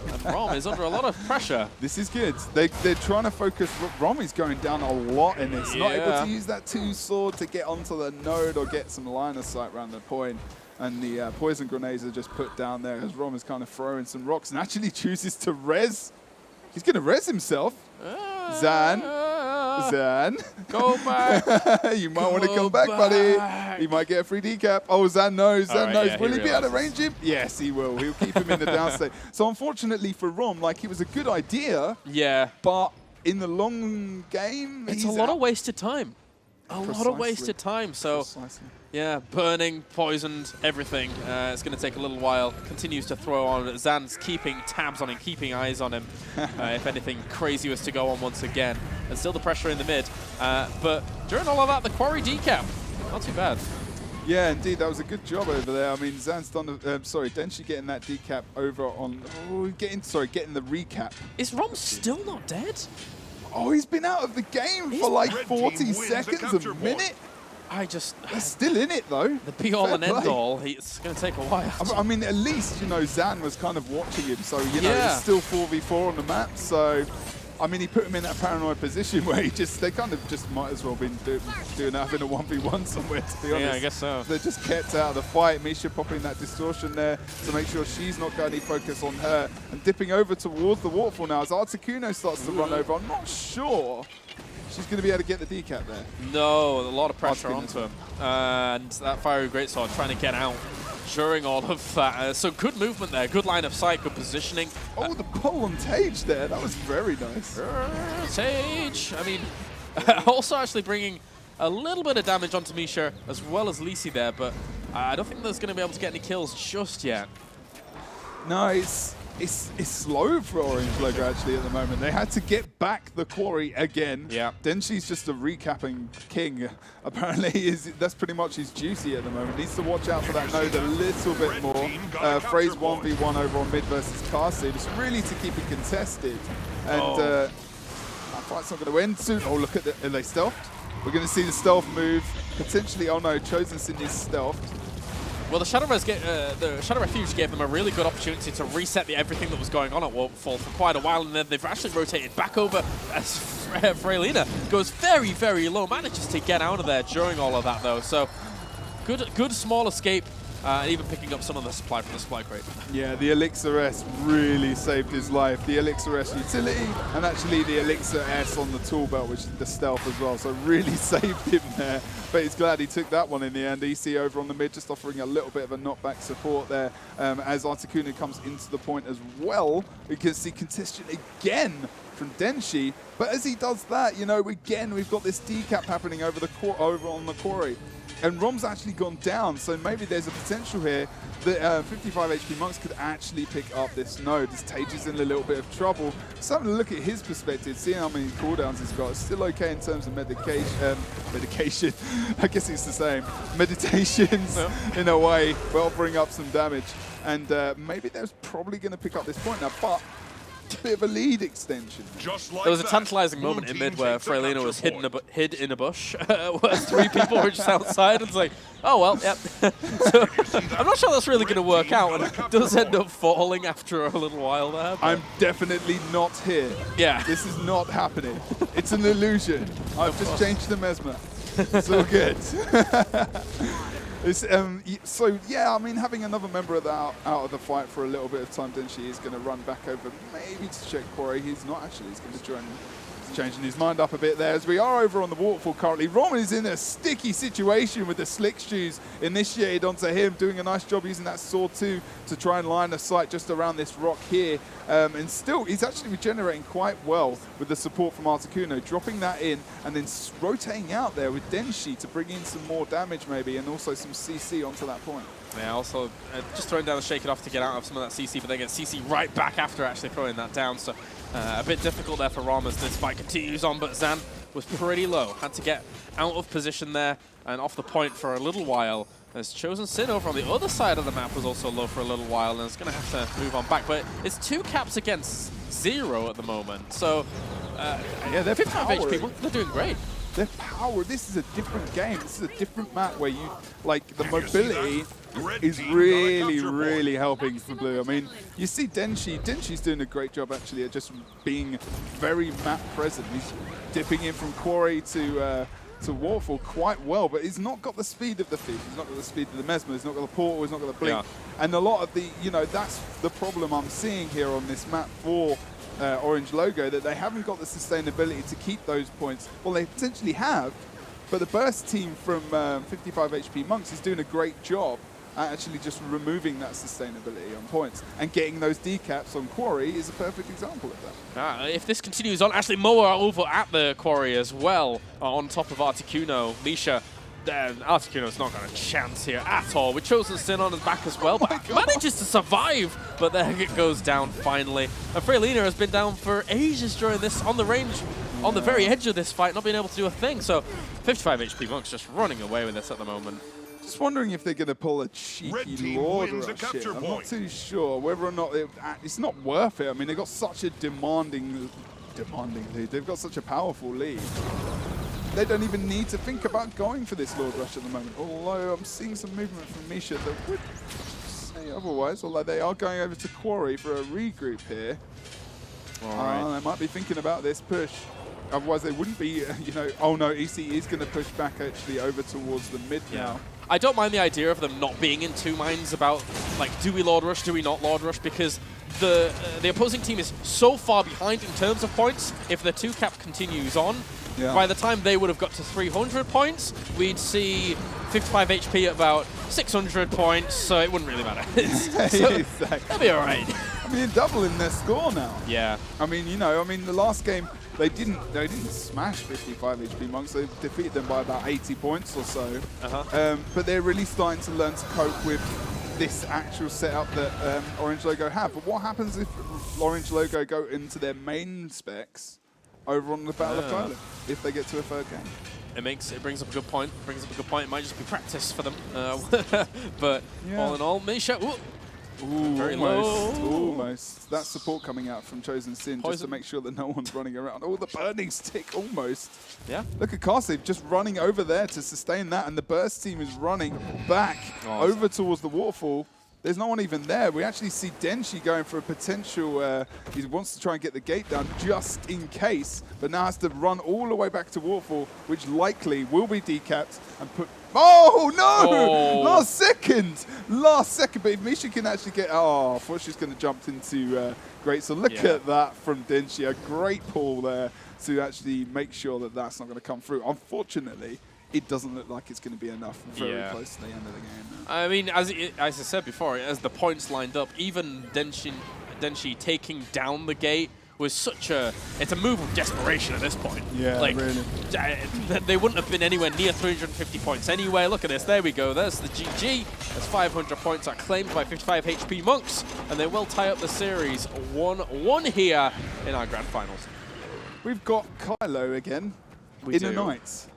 And Rom is under a lot of pressure. This is good. They're trying to focus. Rom is going down a lot in this. Not able to use that 2-sword to get onto the node or get some line of sight around the point. And the poison grenades are just put down there as Rom is kind of throwing some rocks and actually chooses to res. He's going to res himself. Zan. Go back. You might want to come back, buddy. He might get a free decap. Oh, Zan knows. Zan knows. Will he be able to range him? Yes, he will. He'll keep him in the downstate. So unfortunately for Rom, like, it was a good idea. Yeah. But in the long game, it's a lot of wasted time. A lot of wasted time. So, yeah, burning, poisoned, everything. It's going to take a little while. Continues to throw on. Zan's keeping tabs on him, keeping eyes on him. If anything crazy was to go on once again. And still the pressure in the mid. But during all of that, the Quarry decap. Not too bad. Yeah, indeed. That was a good job over there. I mean, Zan's done, Denshi getting that decap over on, getting the recap. Is Rom still not dead? Oh, he's been out of the game for like 40 seconds, a minute. He's still in it, though. The be-all and end-all, it's going to take a while. I mean, at least, you know, Zan was kind of watching him, so, you know, it's still 4v4 on the map, so, I mean, he put him in that paranoid position where they kind of just might as well been doing having a 1v1 somewhere, to be honest. Yeah, I guess so. They're just kept out of the fight. Misha popping that distortion there to make sure she's not got any focus on her, and dipping over towards the waterfall now as Articuno starts to run over. I'm not sure she's going to be able to get the decap there. No, a lot of pressure onto him. And that fiery greatsword trying to get out during all of that. So good movement there, good line of sight, good positioning. Oh, the pull on Tage there. That was very nice. Tage, I mean, also actually bringing a little bit of damage onto Misha as well as Lisi there, but I don't think there's going to be able to get any kills just yet. No, it's slow for Orange Logo actually at the moment. They had to get back the Quarry again. Yeah. Denshi's just a recapping king. Apparently, that's pretty much his duty at the moment. Needs to watch out for that node a little bit more. Phrase 1v1 over on mid versus Karsib. It's really to keep it contested. And that fight's not going to win soon. Oh, look at are they stealthed? We're going to see the stealth move. Potentially, oh no, Chosen Sin is stealthed. Well, the Shadow Refuge gave them a really good opportunity to reset everything that was going on at Waterfall for quite a while, and then they've actually rotated back over as Freylina goes very, very low, manages to get out of there during all of that, though. So, good small escape, even picking up some of the supply from the supply crate. Yeah, the Elixir S really saved his life. The Elixir S utility, and actually the Elixir S on the tool belt, which is the stealth as well, so really saved him there. But he's glad he took that one in the end. EC over on the mid, just offering a little bit of a knockback support there as Articuno comes into the point as well. We can see contestation again from Denshi. But as he does that, you know, again, we've got this decap happening over on the Quarry. And Rom's actually gone down, so maybe there's a potential here that 55 HP Monks could actually pick up this node. This Tage is in a little bit of trouble. So having a look at his perspective, seeing how many cooldowns he's got, it's still okay in terms of medication. I guess it's the same. Meditations in a way, but offering up some damage. And maybe there's probably going to pick up this point now, but a bit of a lead extension. Like there was a tantalizing moment in mid where Freylina was hid in a bush, where 3 people were just outside. And it's like, oh well, yep. So, I'm not sure that's really going to work out, and it does end up falling after a little while there. I'm definitely not here. Yeah. This is not happening. It's an illusion. I've just changed the mesmer. It's all good. So yeah, I mean, having another member of out of the fight for a little bit of time, Denshi is going to run back over, maybe to check Quarry. He's not actually. He's going to join changing his mind up a bit there as we are over on the waterfall currently. Roman is in a sticky situation with the slick shoes initiated onto him, doing a nice job using that sword too to try and line a sight just around this rock here. And still, he's actually regenerating quite well with the support from Articuno, dropping that in and then rotating out there with Denshi to bring in some more damage maybe, and also some CC onto that point. Yeah, also just throwing down a Shake It Off to get out of some of that CC, but they get CC right back after actually throwing that down. So a bit difficult there for Rom as this fight continues on, but Zan was pretty low. Had to get out of position there and off the point for a little while. As Chosen Sin over on the other side of the map was also low for a little while, and is going to have to move on back. But it's 2 caps against 0 at the moment. So yeah, they're 55 HP, they're doing great. Their power, this is a different game. This is a different map where you, like, the mobility is really helping for Blue. I mean, you see Denshi's doing a great job actually at just being very map present. He's dipping in from Quarry to Waterfall quite well, but he's not got the speed of the Thief. He's not got the speed of the Mesmer. He's not got the Portal. He's not got the Blink. Yeah. And a lot of the, that's the problem I'm seeing here on this map for Orange Logo, that they haven't got the sustainability to keep those points. Well, they potentially have, but the burst team from 55 HP Monks is doing a great job at actually just removing that sustainability on points, and getting those decaps on Quarry is a perfect example of that. If this continues on, actually Moa over at the Quarry as well, on top of Articuno. Misha, Articuno's not got a chance here at all. With Chosen Sin on his back as well, but manages to survive, but there it goes down finally. And Freylina has been down for ages during this, on the range, on the very edge of this fight, not being able to do a thing. So 55 HP Monk's just running away with this at the moment. Just wondering if they're going to pull a cheeky Lord rush here. I'm not too sure whether or not it's not worth it. I mean, they've got such a demanding lead. They've got such a powerful lead. They don't even need to think about going for this Lord Rush at the moment. Although I'm seeing some movement from Misha that would say otherwise. Although they are going over to Quarry for a regroup here. All right. They might be thinking about this push. Otherwise they wouldn't be, oh no, EC is going to push back actually over towards the mid now. I don't mind the idea of them not being in 2 minds about, like, do we Lord Rush, do we not Lord Rush, because the opposing team is so far behind in terms of points. If the 2 cap continues on, by the time they would have got to 300 points, we'd see 55 HP at about 600 points, so it wouldn't really matter. Exactly. That'll be all right. I mean, doubling their score now. Yeah. I mean, the last game they didn't smash 55 HP Monks. They defeated them by about 80 points or so. But they're really starting to learn to cope with this actual setup that Orange Logo have. But what happens if Orange Logo go into their main specs over on the Battle of Thailand if they get to a 3rd game? It brings up a good point. It might just be practice for them. But all in all, Misha, very almost. That support coming out from Chosen Sin just to make sure that no one's running around. Oh, the burning stick, almost. Yeah. Look at Karsave just running over there to sustain that, and the burst team is running back over towards the waterfall. There's no one even there. We actually see Denshi going for a potential, he wants to try and get the gate down just in case, but now has to run all the way back to waterfall, which likely will be decapped and put... Oh, no! Last second! But if Misha can actually get... I thought she was going to jump into Great. So look at that from Denshi. A great pull there to actually make sure that that's not going to come through. Unfortunately, it doesn't look like it's going to be enough very close to the end of the game. I mean, as I said before, as the points lined up, even Denshi taking down the gate was it's a move of desperation at this point. Yeah, like, really. They wouldn't have been anywhere near 350 points anyway. Look at this, there we go, there's the GG. There's 500 points are claimed by 55 HP Monks, and they will tie up the series 1-1 here in our grand finals. We've got Kylo again in a night.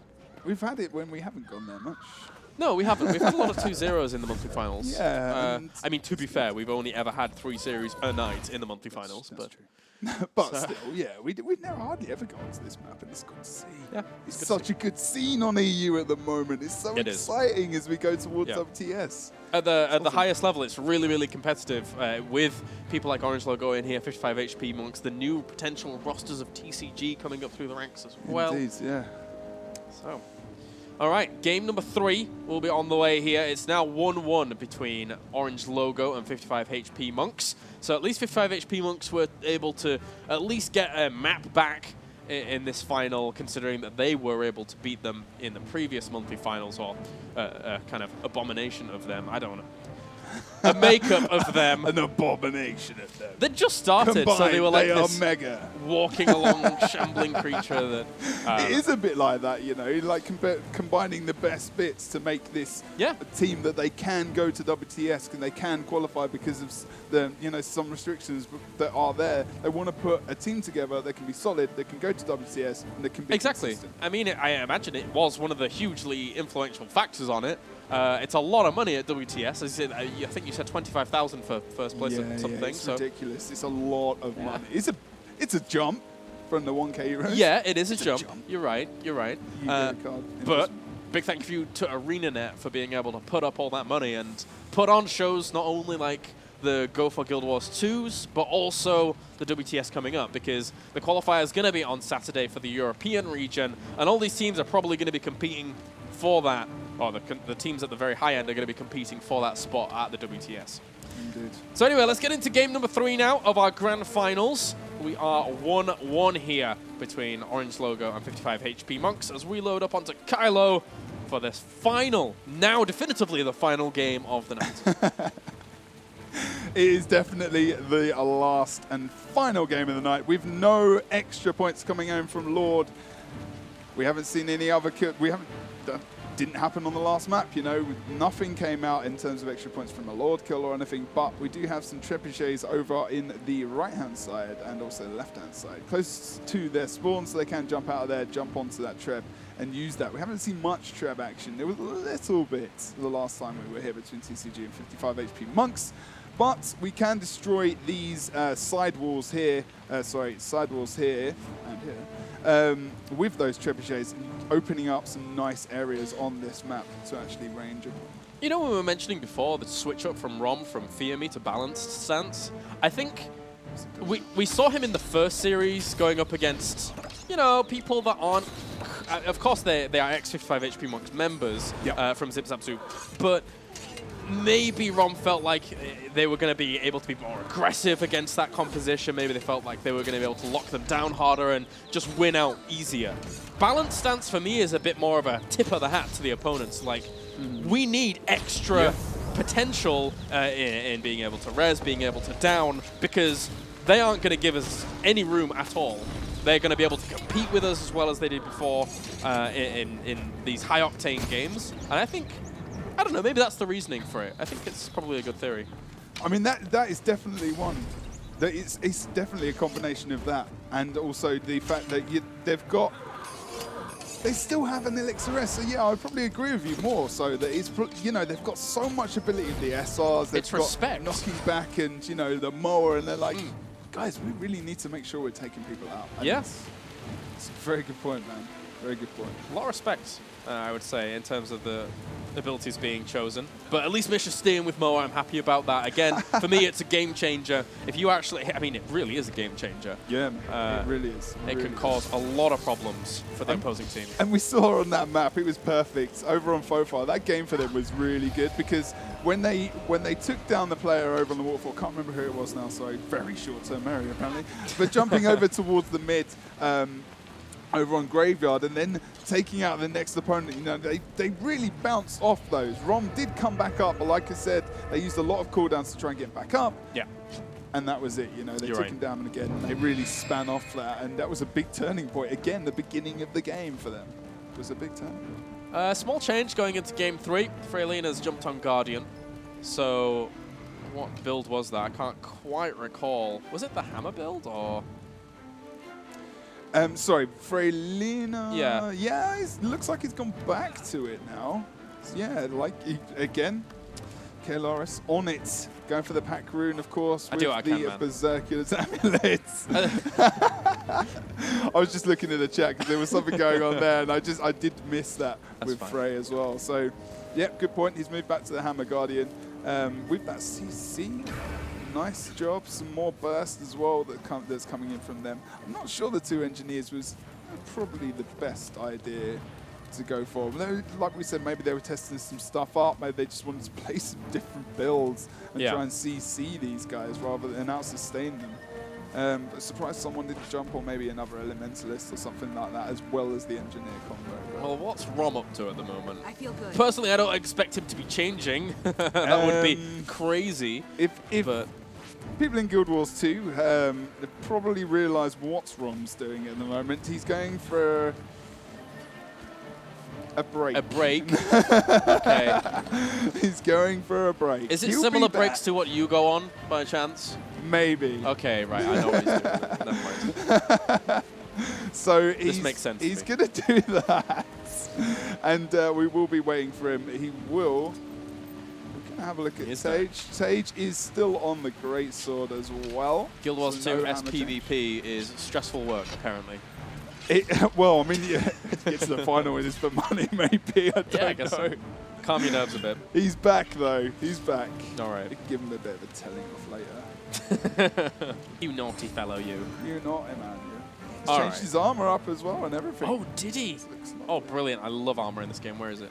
We've had it when we haven't gone there much. No, we haven't. We've had a lot of 2-0s in the monthly finals. Yeah. I mean, to be fair, we've only ever had 3 series a night in the monthly finals. That's but true. But still, yeah, we've never hardly ever gone to this map, and it's good to see. Yeah, it's such a good scene on EU at the moment. It's so exciting as we go towards WTS. At the highest level, it's really, really competitive with people like Orange Logo in here, 55 HP Monks, the new potential rosters of TCG coming up through the ranks as well. Indeed, yeah. So, all right, game number 3 will be on the way here. It's now 1-1 between Orange Logo and 55 HP Monks. So at least 55 HP Monks were able to at least get a map back in this final, considering that they were able to beat them in the previous monthly finals, or a kind of abomination of them. I don't know. A makeup of them. An abomination of them. They just started, Combined, so they were like they are this mega. walking along, shambling creature. That It is a bit like that, you know, like combining the best bits to make this a team that they can go to WTS and they can qualify because of the, you know, some restrictions that are there. They want to put a team together that can be solid, that can go to WTS, and that can be consistent. I mean, I imagine it was one of the hugely influential factors on it. It's a lot of money at WTS. As I think you said 25,000 for first place or something. Yeah, it's ridiculous. It's a lot of money. It's a jump from the 1K Euros. Yeah, it is a jump. You're right. But big thank you to ArenaNet for being able to put up all that money and put on shows not only like the Go4GuildWars2s, but also the WTS coming up, because the qualifier is going to be on Saturday for the European region, and all these teams are probably going to be competing for that, or the teams at the very high end are going to be competing for that spot at the WTS. Indeed. So anyway, let's get into game number 3 now of our grand finals. We are 1-1 here between Orange Logo and 55 HP Monks as we load up onto Kylo for this final, now definitively the final game of the night. It is definitely the last and final game of the night, with no extra points coming home from Lord. We haven't seen any other didn't happen on the last map, you know. Nothing came out in terms of extra points from a Lord kill or anything, but we do have some trebuchets over in the right-hand side and also the left-hand side, close to their spawn, so they can jump out of there, jump onto that treb and use that. We haven't seen much treb action. There was a little bit the last time we were here between TCG and 55 HP Monks, but we can destroy these sidewalls here and here, with those trebuchets, opening up some nice areas on this map to actually range upon. You know, we were mentioning before the switch up from Rom from Fear Me to Balanced Stance. I think we saw him in the first series going up against, you know, people that aren't, of course they are X55 HP Monks members from Zip Zap Zoo, but maybe Rom felt like they were going to be able to be more aggressive against that composition. Maybe they felt like they were going to be able to lock them down harder and just win out easier. Balanced Stance for me is a bit more of a tip of the hat to the opponents. Like, we need extra potential in being able to res, being able to down, because they aren't going to give us any room at all. They're going to be able to compete with us as well as they did before in these high-octane games. And I think, I don't know, maybe that's the reasoning for it. I think it's probably a good theory. I mean, that is definitely one. It's definitely a combination of that, and also the fact that they still have an Elixir S, so yeah, I probably agree with you more. So that it's, you know, they've got so much ability with the SRs. They've got respect. Knocking back and, you know, the mower, and they're like, guys, we really need to make sure we're taking people out. And Yes. it's a very good point, man. Very good point. A lot of respect, I would say, in terms of the abilities being chosen. But at least Misha's staying with Moa. I'm happy about that. Again, for me, it's a game changer. If you actually, I mean, it really is a game changer. Yeah, man. It really is. It can cause a lot of problems for the opposing team. And we saw on that map, it was perfect. Over on Fofar, that game for them was really good, because when they took down the player over on the waterfall, can't remember who it was now, sorry, very short-term memory apparently, but jumping over towards the mid, over on Graveyard, and then taking out the next opponent, you know, they really bounced off those. Rom did come back up, but like I said, they used a lot of cooldowns to try and get back up. Yeah. And that was it, you know, they took him down again, and they really span off that, and that was a big turning point. Again, the beginning of the game for them. It was a big turning point. Small change going into game 3. Freylina's jumped on Guardian. So what build was that? I can't quite recall. Was it the hammer build, or? Sorry, Freylina. Yeah. Yeah, it looks like he's gone back to it now. Yeah, like, again, Kaelaris on it. Going for the pack rune, of course, with the Berserkular's amulets. I was just looking at the chat because there was something going on there, and I did miss that. That's with Frey as well. So, yeah, good point. He's moved back to the Hammer Guardian. With that CC, nice job. Some more burst as well that's coming in from them. I'm not sure the 2 engineers was probably the best idea to go for. Like we said, maybe they were testing some stuff up. Maybe they just wanted to play some different builds and try and CC these guys rather than out-sustain them. Surprised someone didn't jump, or maybe another Elementalist or something like that, as well as the Engineer combo. Well, what's Rom up to at the moment? I feel good. Personally, I don't expect him to be changing. That would be crazy. If but people in Guild Wars 2 they probably realise what Rom's doing at the moment. He's going for a break. a break. Okay. He's going for a break. Is it He'll similar be breaks back. to what you go on, by chance? Maybe. Okay, right. I know what he's doing. Never mind. So This makes sense to he's me. going to do that. And we will be waiting for him. He will. We're going to have a look at Is Sage. Sage is still on the Great Sword as well. Guild Wars So 2 no hammer change. SPVP is stressful work, apparently. Well, I mean, yeah, to get to the final it is for money, maybe. I don't Yeah, I guess know. so. Calm your nerves a bit. He's back, though. He's back. All right. We can give him a bit of a telling off later. You naughty fellow, you. You're not, Emmanuel. He's All changed right. his armor up as well and everything. Oh, did he? Looks not Oh, bad. brilliant. I love armor in this game. Where is it?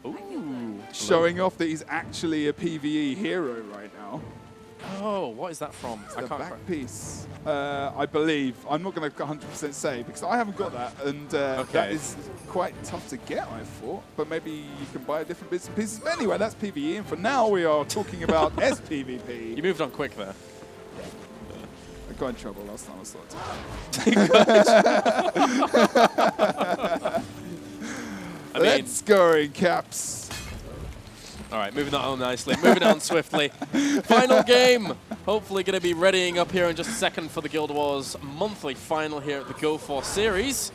Ooh. Showing off that he's actually a PvE hero right now. Oh, what is that from? I The can't back quite- piece, I believe. I'm not going to 100% say because I haven't got that, and that Okay. is quite tough to get, I thought. But maybe you can buy different bits and pieces. But anyway, that's PvE, and for now we are talking about SPVP. You moved on quick there. I got in trouble last time I started. I mean, Let's go in caps. all right, moving on nicely, moving on swiftly. Final game. Hopefully going to be readying up here in just a second for the Guild Wars monthly final here at the Go4 series.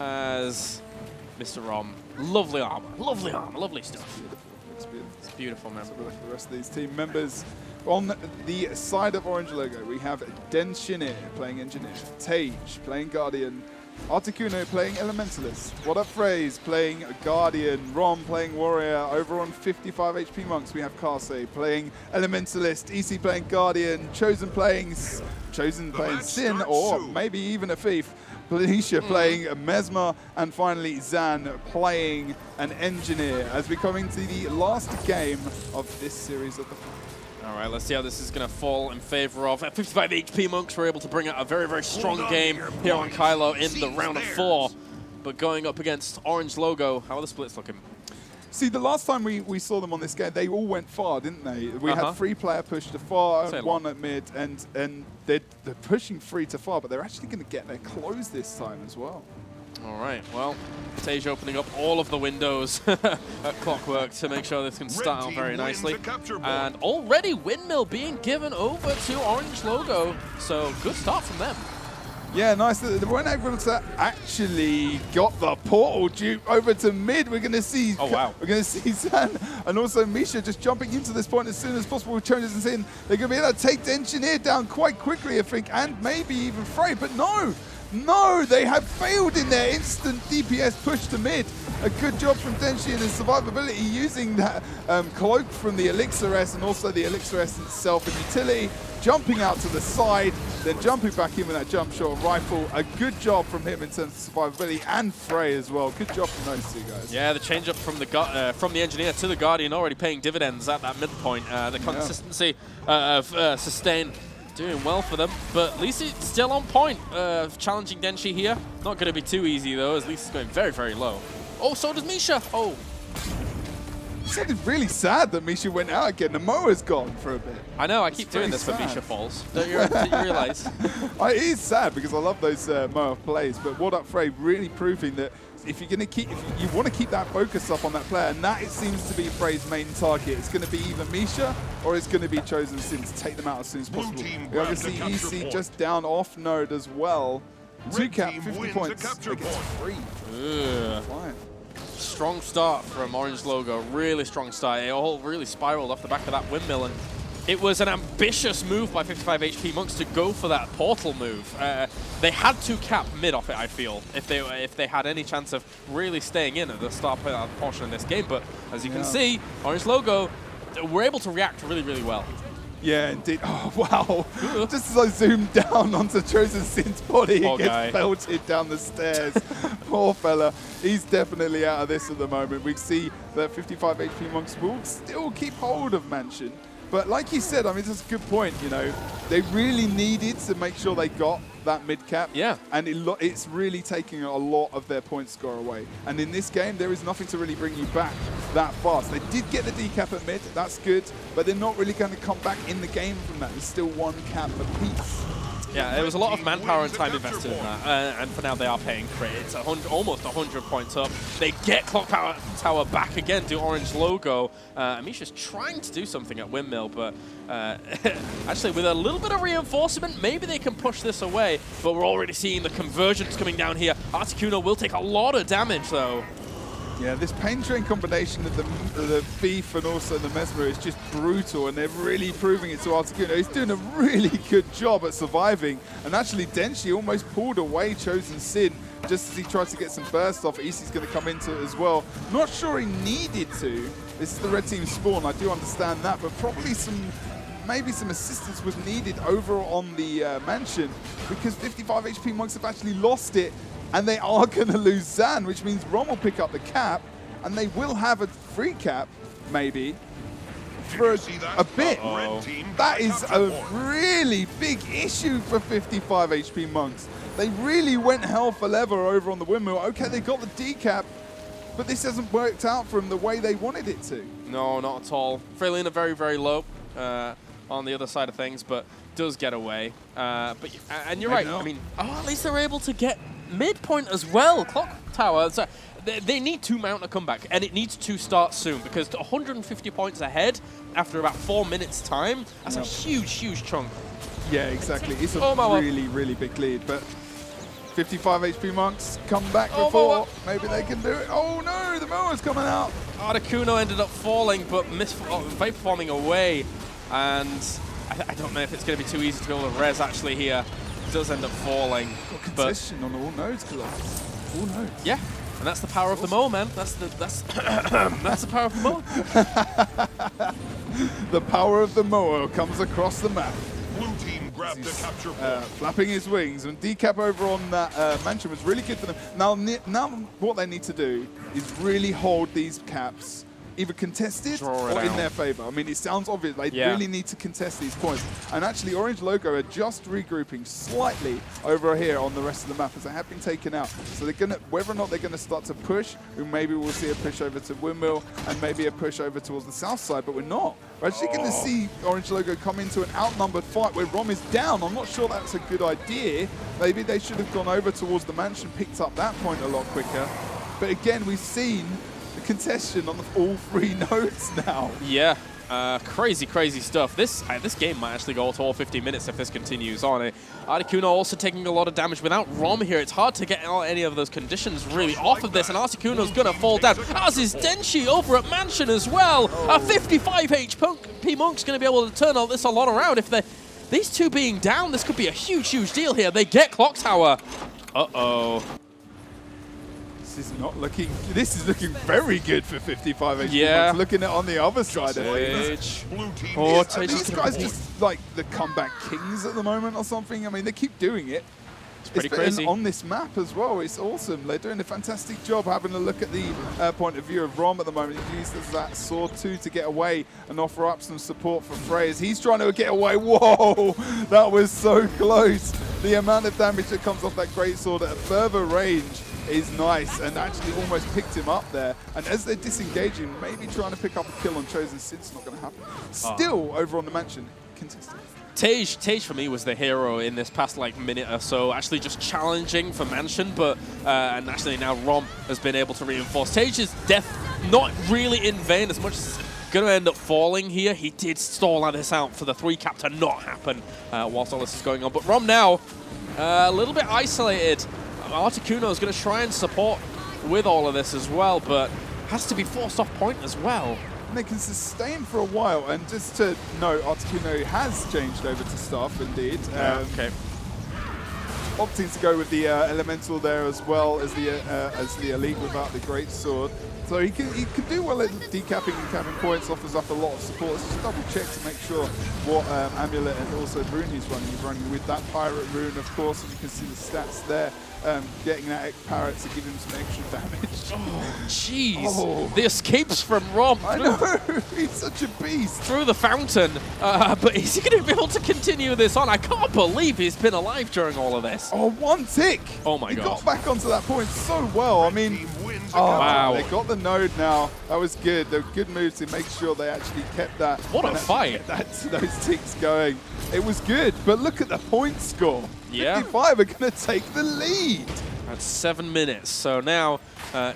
As Mr. Rom, lovely armor, lovely stuff. Looks beautiful. It's beautiful, man. Look at the rest of these team members. On the side of Orange Logo, we have Den Shinir playing Engineer, Tage playing Guardian, Articuno playing Elementalist, What Up Phrase playing Guardian, Rom playing Warrior. Over on 55 HP Monks, we have Karse playing Elementalist, EC playing Guardian, Chosen playing match Sin, starts or soon. maybe even a Thief. Felicia playing Mesmer, and finally Zan playing an Engineer as we come into the last game of this series of the final. All right, let's see how this is going to fall in favor of 55 HP Monks. Were able to bring out a very, very strong Hold on game here, here on boys. Kylo in the Seems round of theirs. 4. But going up against Orange Logo, how are the splits looking? See, the last time we saw them on this game, they all went far, didn't they? We had 3 player push to far, Say a and lot. 1 at mid, and they're pushing 3 to far, but they're actually going to get their close this time as well. All right, well, Tage opening up all of the windows at Clockwork to make sure this can start out team very wins nicely. the capture point. And already Windmill being given over to Orange Logo, so good start from them. Yeah, nice that they weren't able to actually got the portal dupe over to mid. We're going to see. Oh, wow. We're going to see Zan and also Misha just jumping into this point as soon as possible with Jonas and Sin. They're going to be able to take the Engineer down quite quickly, I think, and maybe even Frey. But no, they have failed in their instant DPS push to mid. A good job from Denshi and his survivability using that cloak from the Elixir S and also the Elixir S itself in utility. Jumping out to the side, then jumping back in with that jump shot rifle. A good job from him in terms of survivability, and Frey as well. Good job from those 2 guys. Yeah, the change up from the Engineer to the Guardian already paying dividends at that midpoint. The consistency of sustain doing well for them, but Lisi still on point. Challenging Denshi here. Not going to be too easy though, as Lisi's going very, very low. Oh, so does Misha. Oh. It sounded really sad that Misha went out again. The Moa's gone for a bit. I know, I It's keep doing very this when sad. Misha falls. Don't you realize? It is sad because I love those Moa plays, but What Up Frey really proving that if you're going to keep, if you want to keep that focus up on that player, and that it seems to be Frey's main target. It's going to be either Misha or it's going to be Chosen Sin to take them out as soon as Blue possible. team We grabs obviously the capture EC point. just down off node as well. Red 2 cap, team 50 wins the points capture against point. 3. Ugh. Fine. Strong start from Orange Logo. Really strong start. It all really spiraled off the back of that windmill, and it was an ambitious move by 55 HP Monks to go for that portal move. They had to cap mid off it, I feel, if they had any chance of really staying in at the start portion of this game. But as you can see, Orange Logo were able to react really, really well. Yeah, indeed. Oh, wow. Just as I zoomed down onto Chosen Sin's body, Poor it gets guy. belted down the stairs. Poor fella. He's definitely out of this at the moment. We see that 55 HP Monks will still keep hold of Mansion. But like you said, I mean, that's a good point, you know. They really needed to make sure they got that mid cap. Yeah. And it's really taking a lot of their point score away. And in this game, there is nothing to really bring you back that fast. They did get the decap at mid, that's good, but they're not really going to come back in the game from that. There's still one cap apiece. Yeah, there was a lot of manpower and time invested in that, and for now they are paying for it. It's almost 100 points up. They get Clock Tower back again to Orange Logo. Amisha's trying to do something at Windmill, but actually with a little bit of reinforcement, maybe they can push this away, but we're already seeing the conversions coming down here. Articuno will take a lot of damage though. Yeah, this Pain Train combination of the Thief and also the Mesmer is just brutal, and they're really proving it to Articuno. He's doing a really good job at surviving, and actually Denshi almost pulled away Chosen Sin just as he tried to get some burst off. Easy's going to come into it as well. Not sure he needed to. This is the red team spawn, I do understand that, but probably maybe some assistance was needed over on the mansion, because 55 HP Monks have actually lost it. And they are going to lose Zan, which means Rom will pick up the cap, and they will have a free cap, maybe, for a bit. That is a really big issue for 55 HP Monks. They really went hell for leather over on the Windmill. Okay, they got the decap, but this hasn't worked out for them the way they wanted it to. No, not at all. Freylina very, very low on the other side of things, but does get away. And you're right, I mean, at least they're able to get midpoint as well. Clock Tower, so they need to mount a comeback, and it needs to start soon, because 150 points ahead after about 4 minutes time, that's a huge, huge chunk. Yeah, exactly. It's a really, really big lead, but 55 HP Monks come back before. Maybe they can do it. Oh no, the Moa's coming out. Articuno ended up falling, but Vaporforming away, and I don't know if it's going to be too easy to be able to res actually here. Does end up falling. Got concession on all nodes, Kaelaris. All nodes. Yeah, and that's the power of the Mo, man. That's that's the power of the Mo. The power of the Moa comes across the map. Blue team grabbed the capture point. Flapping his wings, and decap over on that mansion was really good for them. Now what they need to do is really hold these caps either contested or in their favor. I mean, it sounds obvious. They really need to contest these points. And actually, Orange Logo are just regrouping slightly over here on the rest of the map as they have been taken out. So they're gonna, whether or not they're going to start to push, maybe we'll see a push over to Windmill and maybe a push over towards the south side, but we're not. We're actually going to see Orange Logo come into an outnumbered fight where Rom is down. I'm not sure that's a good idea. Maybe they should have gone over towards the mansion, picked up that point a lot quicker. But again, we've seen contestation on all 3 nodes now. Yeah, crazy, crazy stuff. This game might actually go to all 50 minutes if this continues on. Articuno also taking a lot of damage without Rom here. It's hard to get any of those conditions really off of this, and Articuno's going to fall down, as is Denshi over at Mansion as well. A 55 HP Monk's going to be able to turn all this a lot around. If these two being down, this could be a huge, huge deal here. They get Clock Tower. Uh-oh. This is looking very good for 55 HP. Yeah. Looking at on the other side of things. These guys just like the comeback kings at the moment or something. I mean, they keep doing it. It's pretty crazy. On this map as well, it's awesome. They're doing a fantastic job having a look at the point of view of Rom at the moment. He uses that sword too to get away and offer up some support for Frey as he's trying to get away. Whoa, that was so close. The amount of damage that comes off that greatsword at a further range is nice, and actually almost picked him up there. And as they're disengaging, maybe trying to pick up a kill on Chosen Sin's not going to happen. Still over on the mansion, contested. Tej for me was the hero in this past minute or so, actually just challenging for Mansion, but and actually now Rom has been able to reinforce. Tej's death not really in vain as much as going to end up falling here. He did stall this out for the 3 cap to not happen whilst all this is going on. But Rom now a little bit isolated. Articuno is going to try and support with all of this as well, but has to be forced off point as well. And they can sustain for a while, and just to note, Articuno has changed over to Staff, indeed. Okay. opting to go with the elemental there as well as the elite without the great sword. So he can do well at decapping and capping points, offers up a lot of support. Let's just double check to make sure what amulet and also rune he's running. He's running with that pirate rune, of course, and you can see the stats there. Getting that parrot to give him some extra damage. Oh, jeez. Oh. The escapes from Rom. I know, he's such a beast. Through the fountain. But is he going to be able to continue this on? I can't believe he's been alive during all of this. Oh, one tick. Oh my God. He God. got back onto that point so well. I mean, Wow. They got the node now. That was good. They were good moves to make sure they actually kept that. What a fight. Those ticks going. It was good, but look at the point score. Yeah. 55 are going to take the lead. That's 7 minutes. So now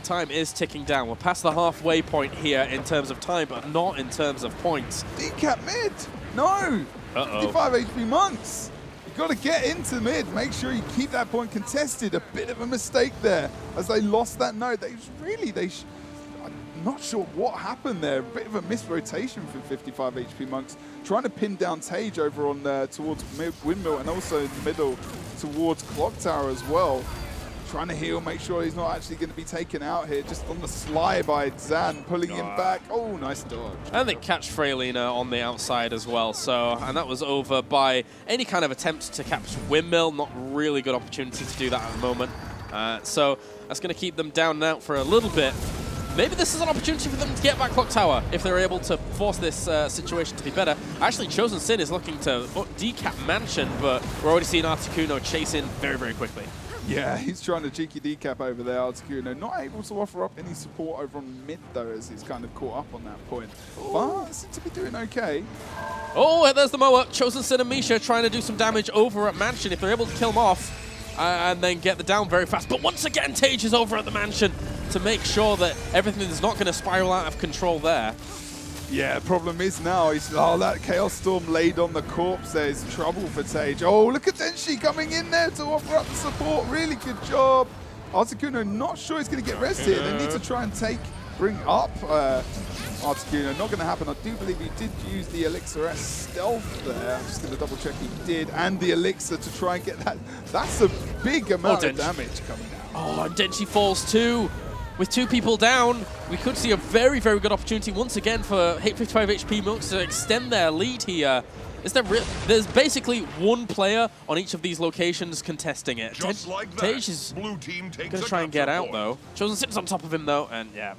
time is ticking down. We're past the halfway point here in terms of time, but not in terms of points. Decap mid. No. Uh-oh. 55 HP monks. You've got to get into mid. Make sure you keep that point contested. A bit of a mistake there as they lost that node. I'm not sure what happened there. A bit of a misrotation from 55 HP monks. Trying to pin down Tage over on towards Windmill and also in the middle towards Clock Tower as well. Trying to heal, make sure he's not actually going to be taken out here. Just on the sly by Zan, pulling him back. Oh, nice dodge. And they catch Freylina on the outside as well. So, and that was over by any kind of attempt to capture Windmill. Not really good opportunity to do that at the moment. So that's going to keep them down and out for a little bit. Maybe this is an opportunity for them to get back Clock Tower if they're able to force this situation to be better. Actually, Chosen Sin is looking to decap Mansion, but we're already seeing Articuno chase in very, very quickly. Yeah, he's trying to cheeky decap over there, Articuno. Not able to offer up any support over on mid, though, as he's kind of caught up on that point. But seems to be doing okay. Oh, there's the Moa. Chosen Sin and Misha trying to do some damage over at Mansion. If they're able to kill him off and then get the down very fast. But once again, Tage is over at the Mansion to make sure that everything is not going to spiral out of control there. Yeah, problem is now, that Chaos Storm laid on the corpse. There's trouble for Tage. Oh, look at Denshi coming in there to offer up the support. Really good job. Articuno not sure he's going to get rest here. They need to try and bring up Articuno. Not going to happen. I do believe he did use the Elixir S stealth there. I'm just going to double check he did. And the Elixir to try and get that. That's a big amount of damage coming out. Oh, and Denshi falls too. With 2 people down, we could see a very, very good opportunity once again for 55 HP Monks to extend their lead here. There's basically 1 player on each of these locations contesting it. Just like that, Tage is blue team takes going to try and get out, though. Chosen sits on top of him, though, and yeah,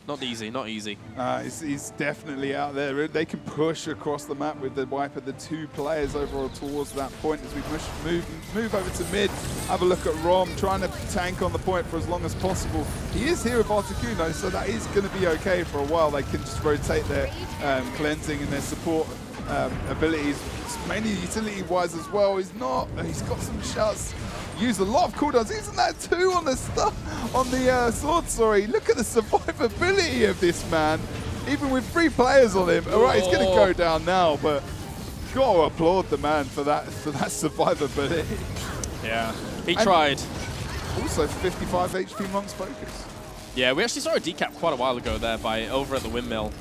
not easy, not easy. He's definitely out there. They can push across the map with the wipe of the 2 players over towards that point as we move over to mid. Have a look at Rom trying to tank on the point for as long as possible. He is here with Articuno, so that is going to be okay for a while. They can just rotate their cleansing and their support abilities, mainly utility-wise as well. He's got some shots. Used a lot of cooldowns. Isn't that 2 on the sword? Sorry. Look at the survivability of this man. Even with 3 players on him. All right, he's going to go down now, but got to applaud the man for that survivability. Yeah, he tried. Also, 55 HP Monk's focus. Yeah, we actually saw a decap quite a while ago there by over at the Windmill.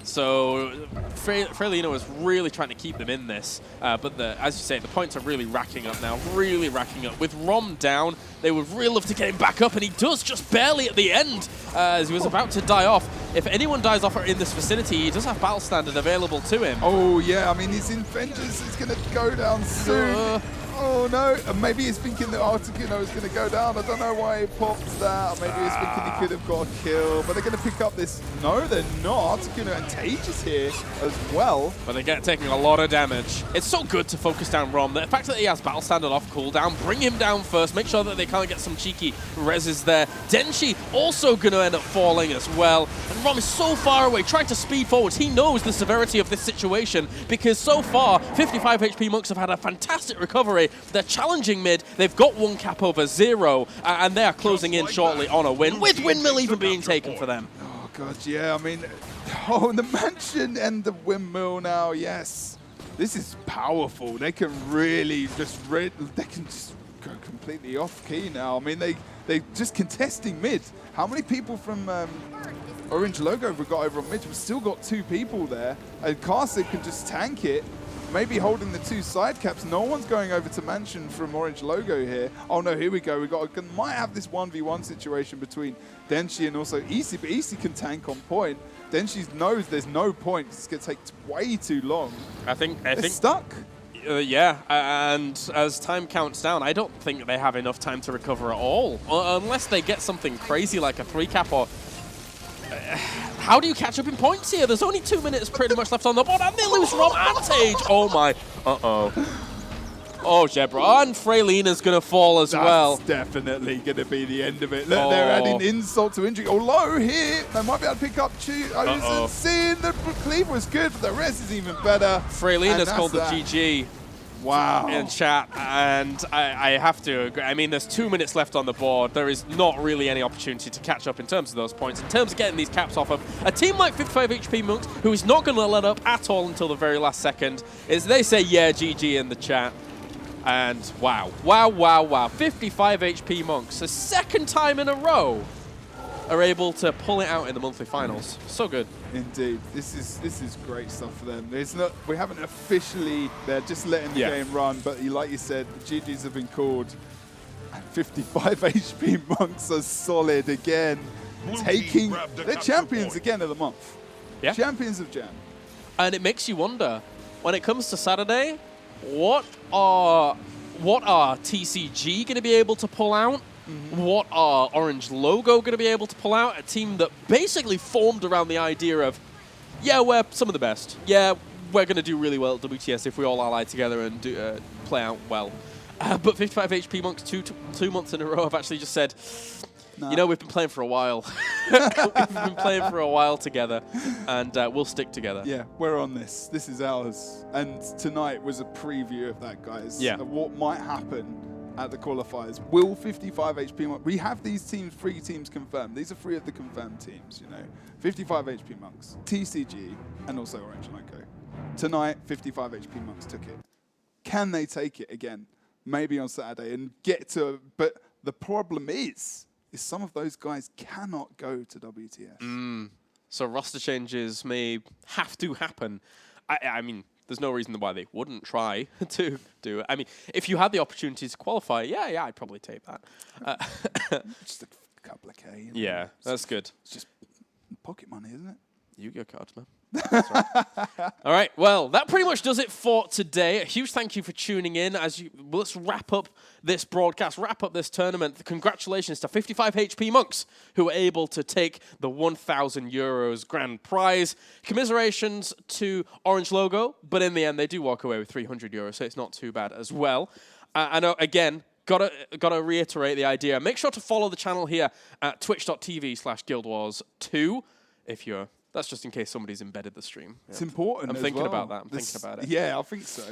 So Freylina was really trying to keep them in this, but as you say, the points are really racking up now, really racking up. With Rom down, they would really love to get him back up, and he does just barely at the end as he was about to die off. If anyone dies off in this vicinity, he does have Battle Standard available to him. Oh yeah, I mean he's in Vengeance, it's going to go down soon. Oh no, and maybe he's thinking that Articuno is going to go down. I don't know why he popped that. Or maybe he's thinking he could have got a kill. But they're going to pick up this. No, they're not. Articuno and Tage is here as well. But they're taking a lot of damage. It's so good to focus down Rom. The fact that he has Battle Standard off cooldown, bring him down first. Make sure that they can't get some cheeky reses there. Denshi also going to end up falling as well. And Rom is so far away, trying to speed forwards. He knows the severity of this situation because so far, 55 HP Monks have had a fantastic recovery. They're challenging mid. They've got 1 cap over 0, and they are closing in shortly on a win, with Windmill even being taken for them. Oh, God, yeah. I mean, the Mansion and the Windmill now, yes. This is powerful. They can really just go completely off key now. I mean, they just contesting mid. How many people from Orange Logo have got over on mid? We've still got 2 people there. And Carson can just tank it. maybe holding the 2 side caps. No one's going over to Mansion from Orange Logo here. Oh no, here we go. Might have this 1v1 situation between Denshi and also Easy, but Easy can tank on point. Denshi knows there's no point. It's going to take way too long. I think stuck. Yeah, and as time counts down, I don't think they have enough time to recover at all, unless they get something crazy like a 3-cap or... how do you catch up in points here? There's only 2 minutes pretty much left on the board, and they lose Rom and Tage. Oh my. Oh, Jebro. And Freylina's going to fall as well. That's definitely going to be the end of it. Look, they're adding insult to injury. Oh, low here. They might be able to pick up Sin. The cleave was good, but the rest is even better. Freylina's called the GG. Wow. In chat, and I have to agree. I mean, there's 2 minutes left on the board. There is not really any opportunity to catch up in terms of those points, in terms of getting these caps off of a team like 55 HP Monks, who is not going to let up at all until the very last second. They say, yeah, GG in the chat. And wow, 55 HP Monks, the 2nd time in a row, are able to pull it out in the monthly finals. So good. Indeed, this is great stuff for them. We haven't officially. They're just letting the game run, but like you said, the GGs have been called. 55 HP Monks are solid again, they're champions again of the month. Yeah, champions of Jan. And it makes you wonder, when it comes to Saturday, what are TCG going to be able to pull out? What are Orange Logo going to be able to pull out? A team that basically formed around the idea of, yeah, we're some of the best. Yeah, we're going to do really well at WTS if we all ally together and play out well. But 55 HP Monks 2 months in a row have actually just said, you know, we've been playing for a while. We've been playing for a while together, and we'll stick together. Yeah, we're on this. This is ours. And tonight was a preview of that, guys. Yeah. What might happen at the qualifiers. Will 55 HP Monks... We have these teams, 3 teams confirmed. These are 3 of the confirmed teams, you know. 55 HP Monks, TCG, and also Orange Logo. Tonight, 55 HP Monks took it. Can they take it again? Maybe on Saturday and get to... But the problem is some of those guys cannot go to WTS. So roster changes may have to happen. I mean... There's no reason why they wouldn't try to do it. I mean, if you had the opportunity to qualify, yeah, I'd probably take that. Just a couple of K. You know? Yeah, that's good. It's just pocket money, isn't it? Yu-Gi-Oh cards, man. All right, well, that pretty much does it for today. A huge thank you for tuning in. Let's wrap up this broadcast, wrap up this tournament. Congratulations to 55 HP Monks, who were able to take the 1,000 euros grand prize. Commiserations to Orange Logo, but in the end, they do walk away with 300 euros, so it's not too bad as well. I know, again, Gotta reiterate the idea. Make sure to follow the channel here at twitch.tv/GuildWars2 if you're... That's just in case somebody's embedded the stream. It's important. I'm thinking about that. I'm thinking about it. Yeah, I think so.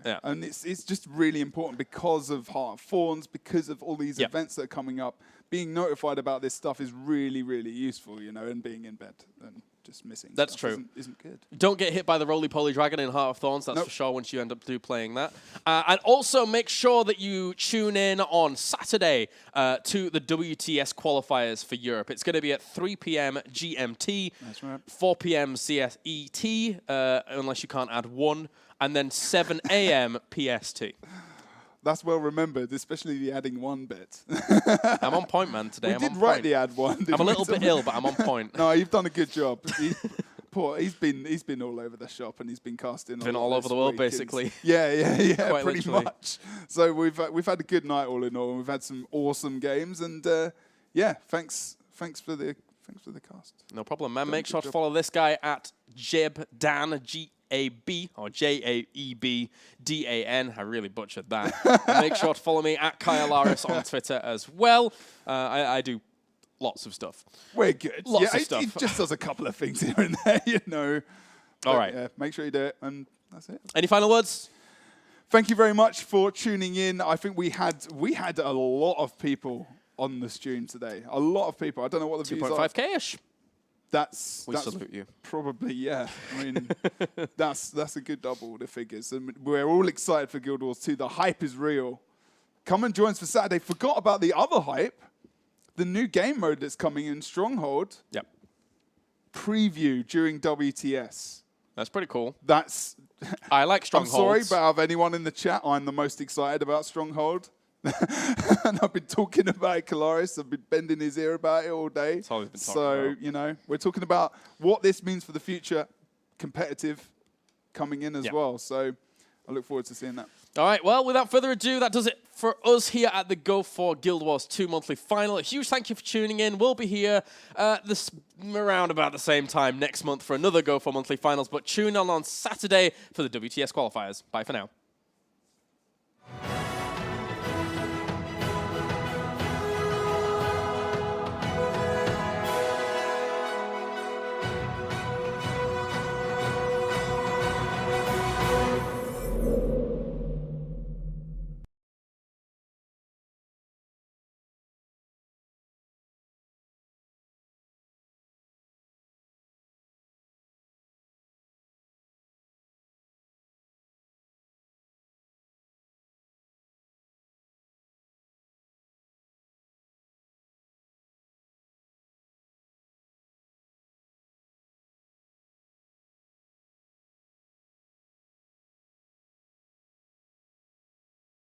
Yeah. And it's just really important because of Heart of Thorns, because of all these events that are coming up. Being notified about this stuff is really, really useful, you know, and being in bed and just missing. That's true. Isn't good. Don't get hit by the roly-poly dragon in Heart of Thorns, that's for sure, once you end up playing that. And also make sure that you tune in on Saturday to the WTS qualifiers for Europe. It's going to be at 3 p.m. GMT, that's right. 4 p.m. CSET, unless you can't add 1, and then 7 a.m. PST. That's well remembered, especially the adding 1 bit. I'm on point, man, today. We did rightly add 1. I'm a little bit ill, but I'm on point. No, you've done a good job. He's been all over the shop and he's been casting. Been all over the world, basically. Yeah, pretty literally. much. So we've had a good night all in all, and we've had some awesome games. And yeah, thanks for the cast. No problem, man. Make sure to follow this guy at Jebdan, G-A-B, or J-A-E-B-D-A-N. I really butchered that. Make sure to follow me at Kaelaris on Twitter as well. I do lots of stuff. We're good. Lots of stuff. He just does a couple of things here and there, you know. All right. Yeah, make sure you do it, and that's it. Any final words? Thank you very much for tuning in. I think we had a lot of people on the stream today. A lot of people. I don't know what the views are. 2.5K-ish. We salute you. Probably, yeah. I mean, that's a good double, the figures. And we're all excited for Guild Wars 2. The hype is real. Come and join us for Saturday. Forgot about the other hype. The new game mode that's coming in, Stronghold. Yep. Preview during WTS. That's pretty cool. That's I like I'm Strongholds. sorry, but out of anyone in the chat, I'm the most excited about Stronghold. And I've been talking about Kaelaris. I've been bending his ear about it all day. That's all we've been talking So, about. you know, we're talking about what this means for the future, competitive coming in as well. So I look forward to seeing that. All right, well, without further ado, that does it for us here at the Go4GuildWars2 monthly final. A huge thank you for tuning in. We'll be here around about the same time next month for another Go4 monthly finals, but tune in on Saturday for the WTS qualifiers. Bye for now.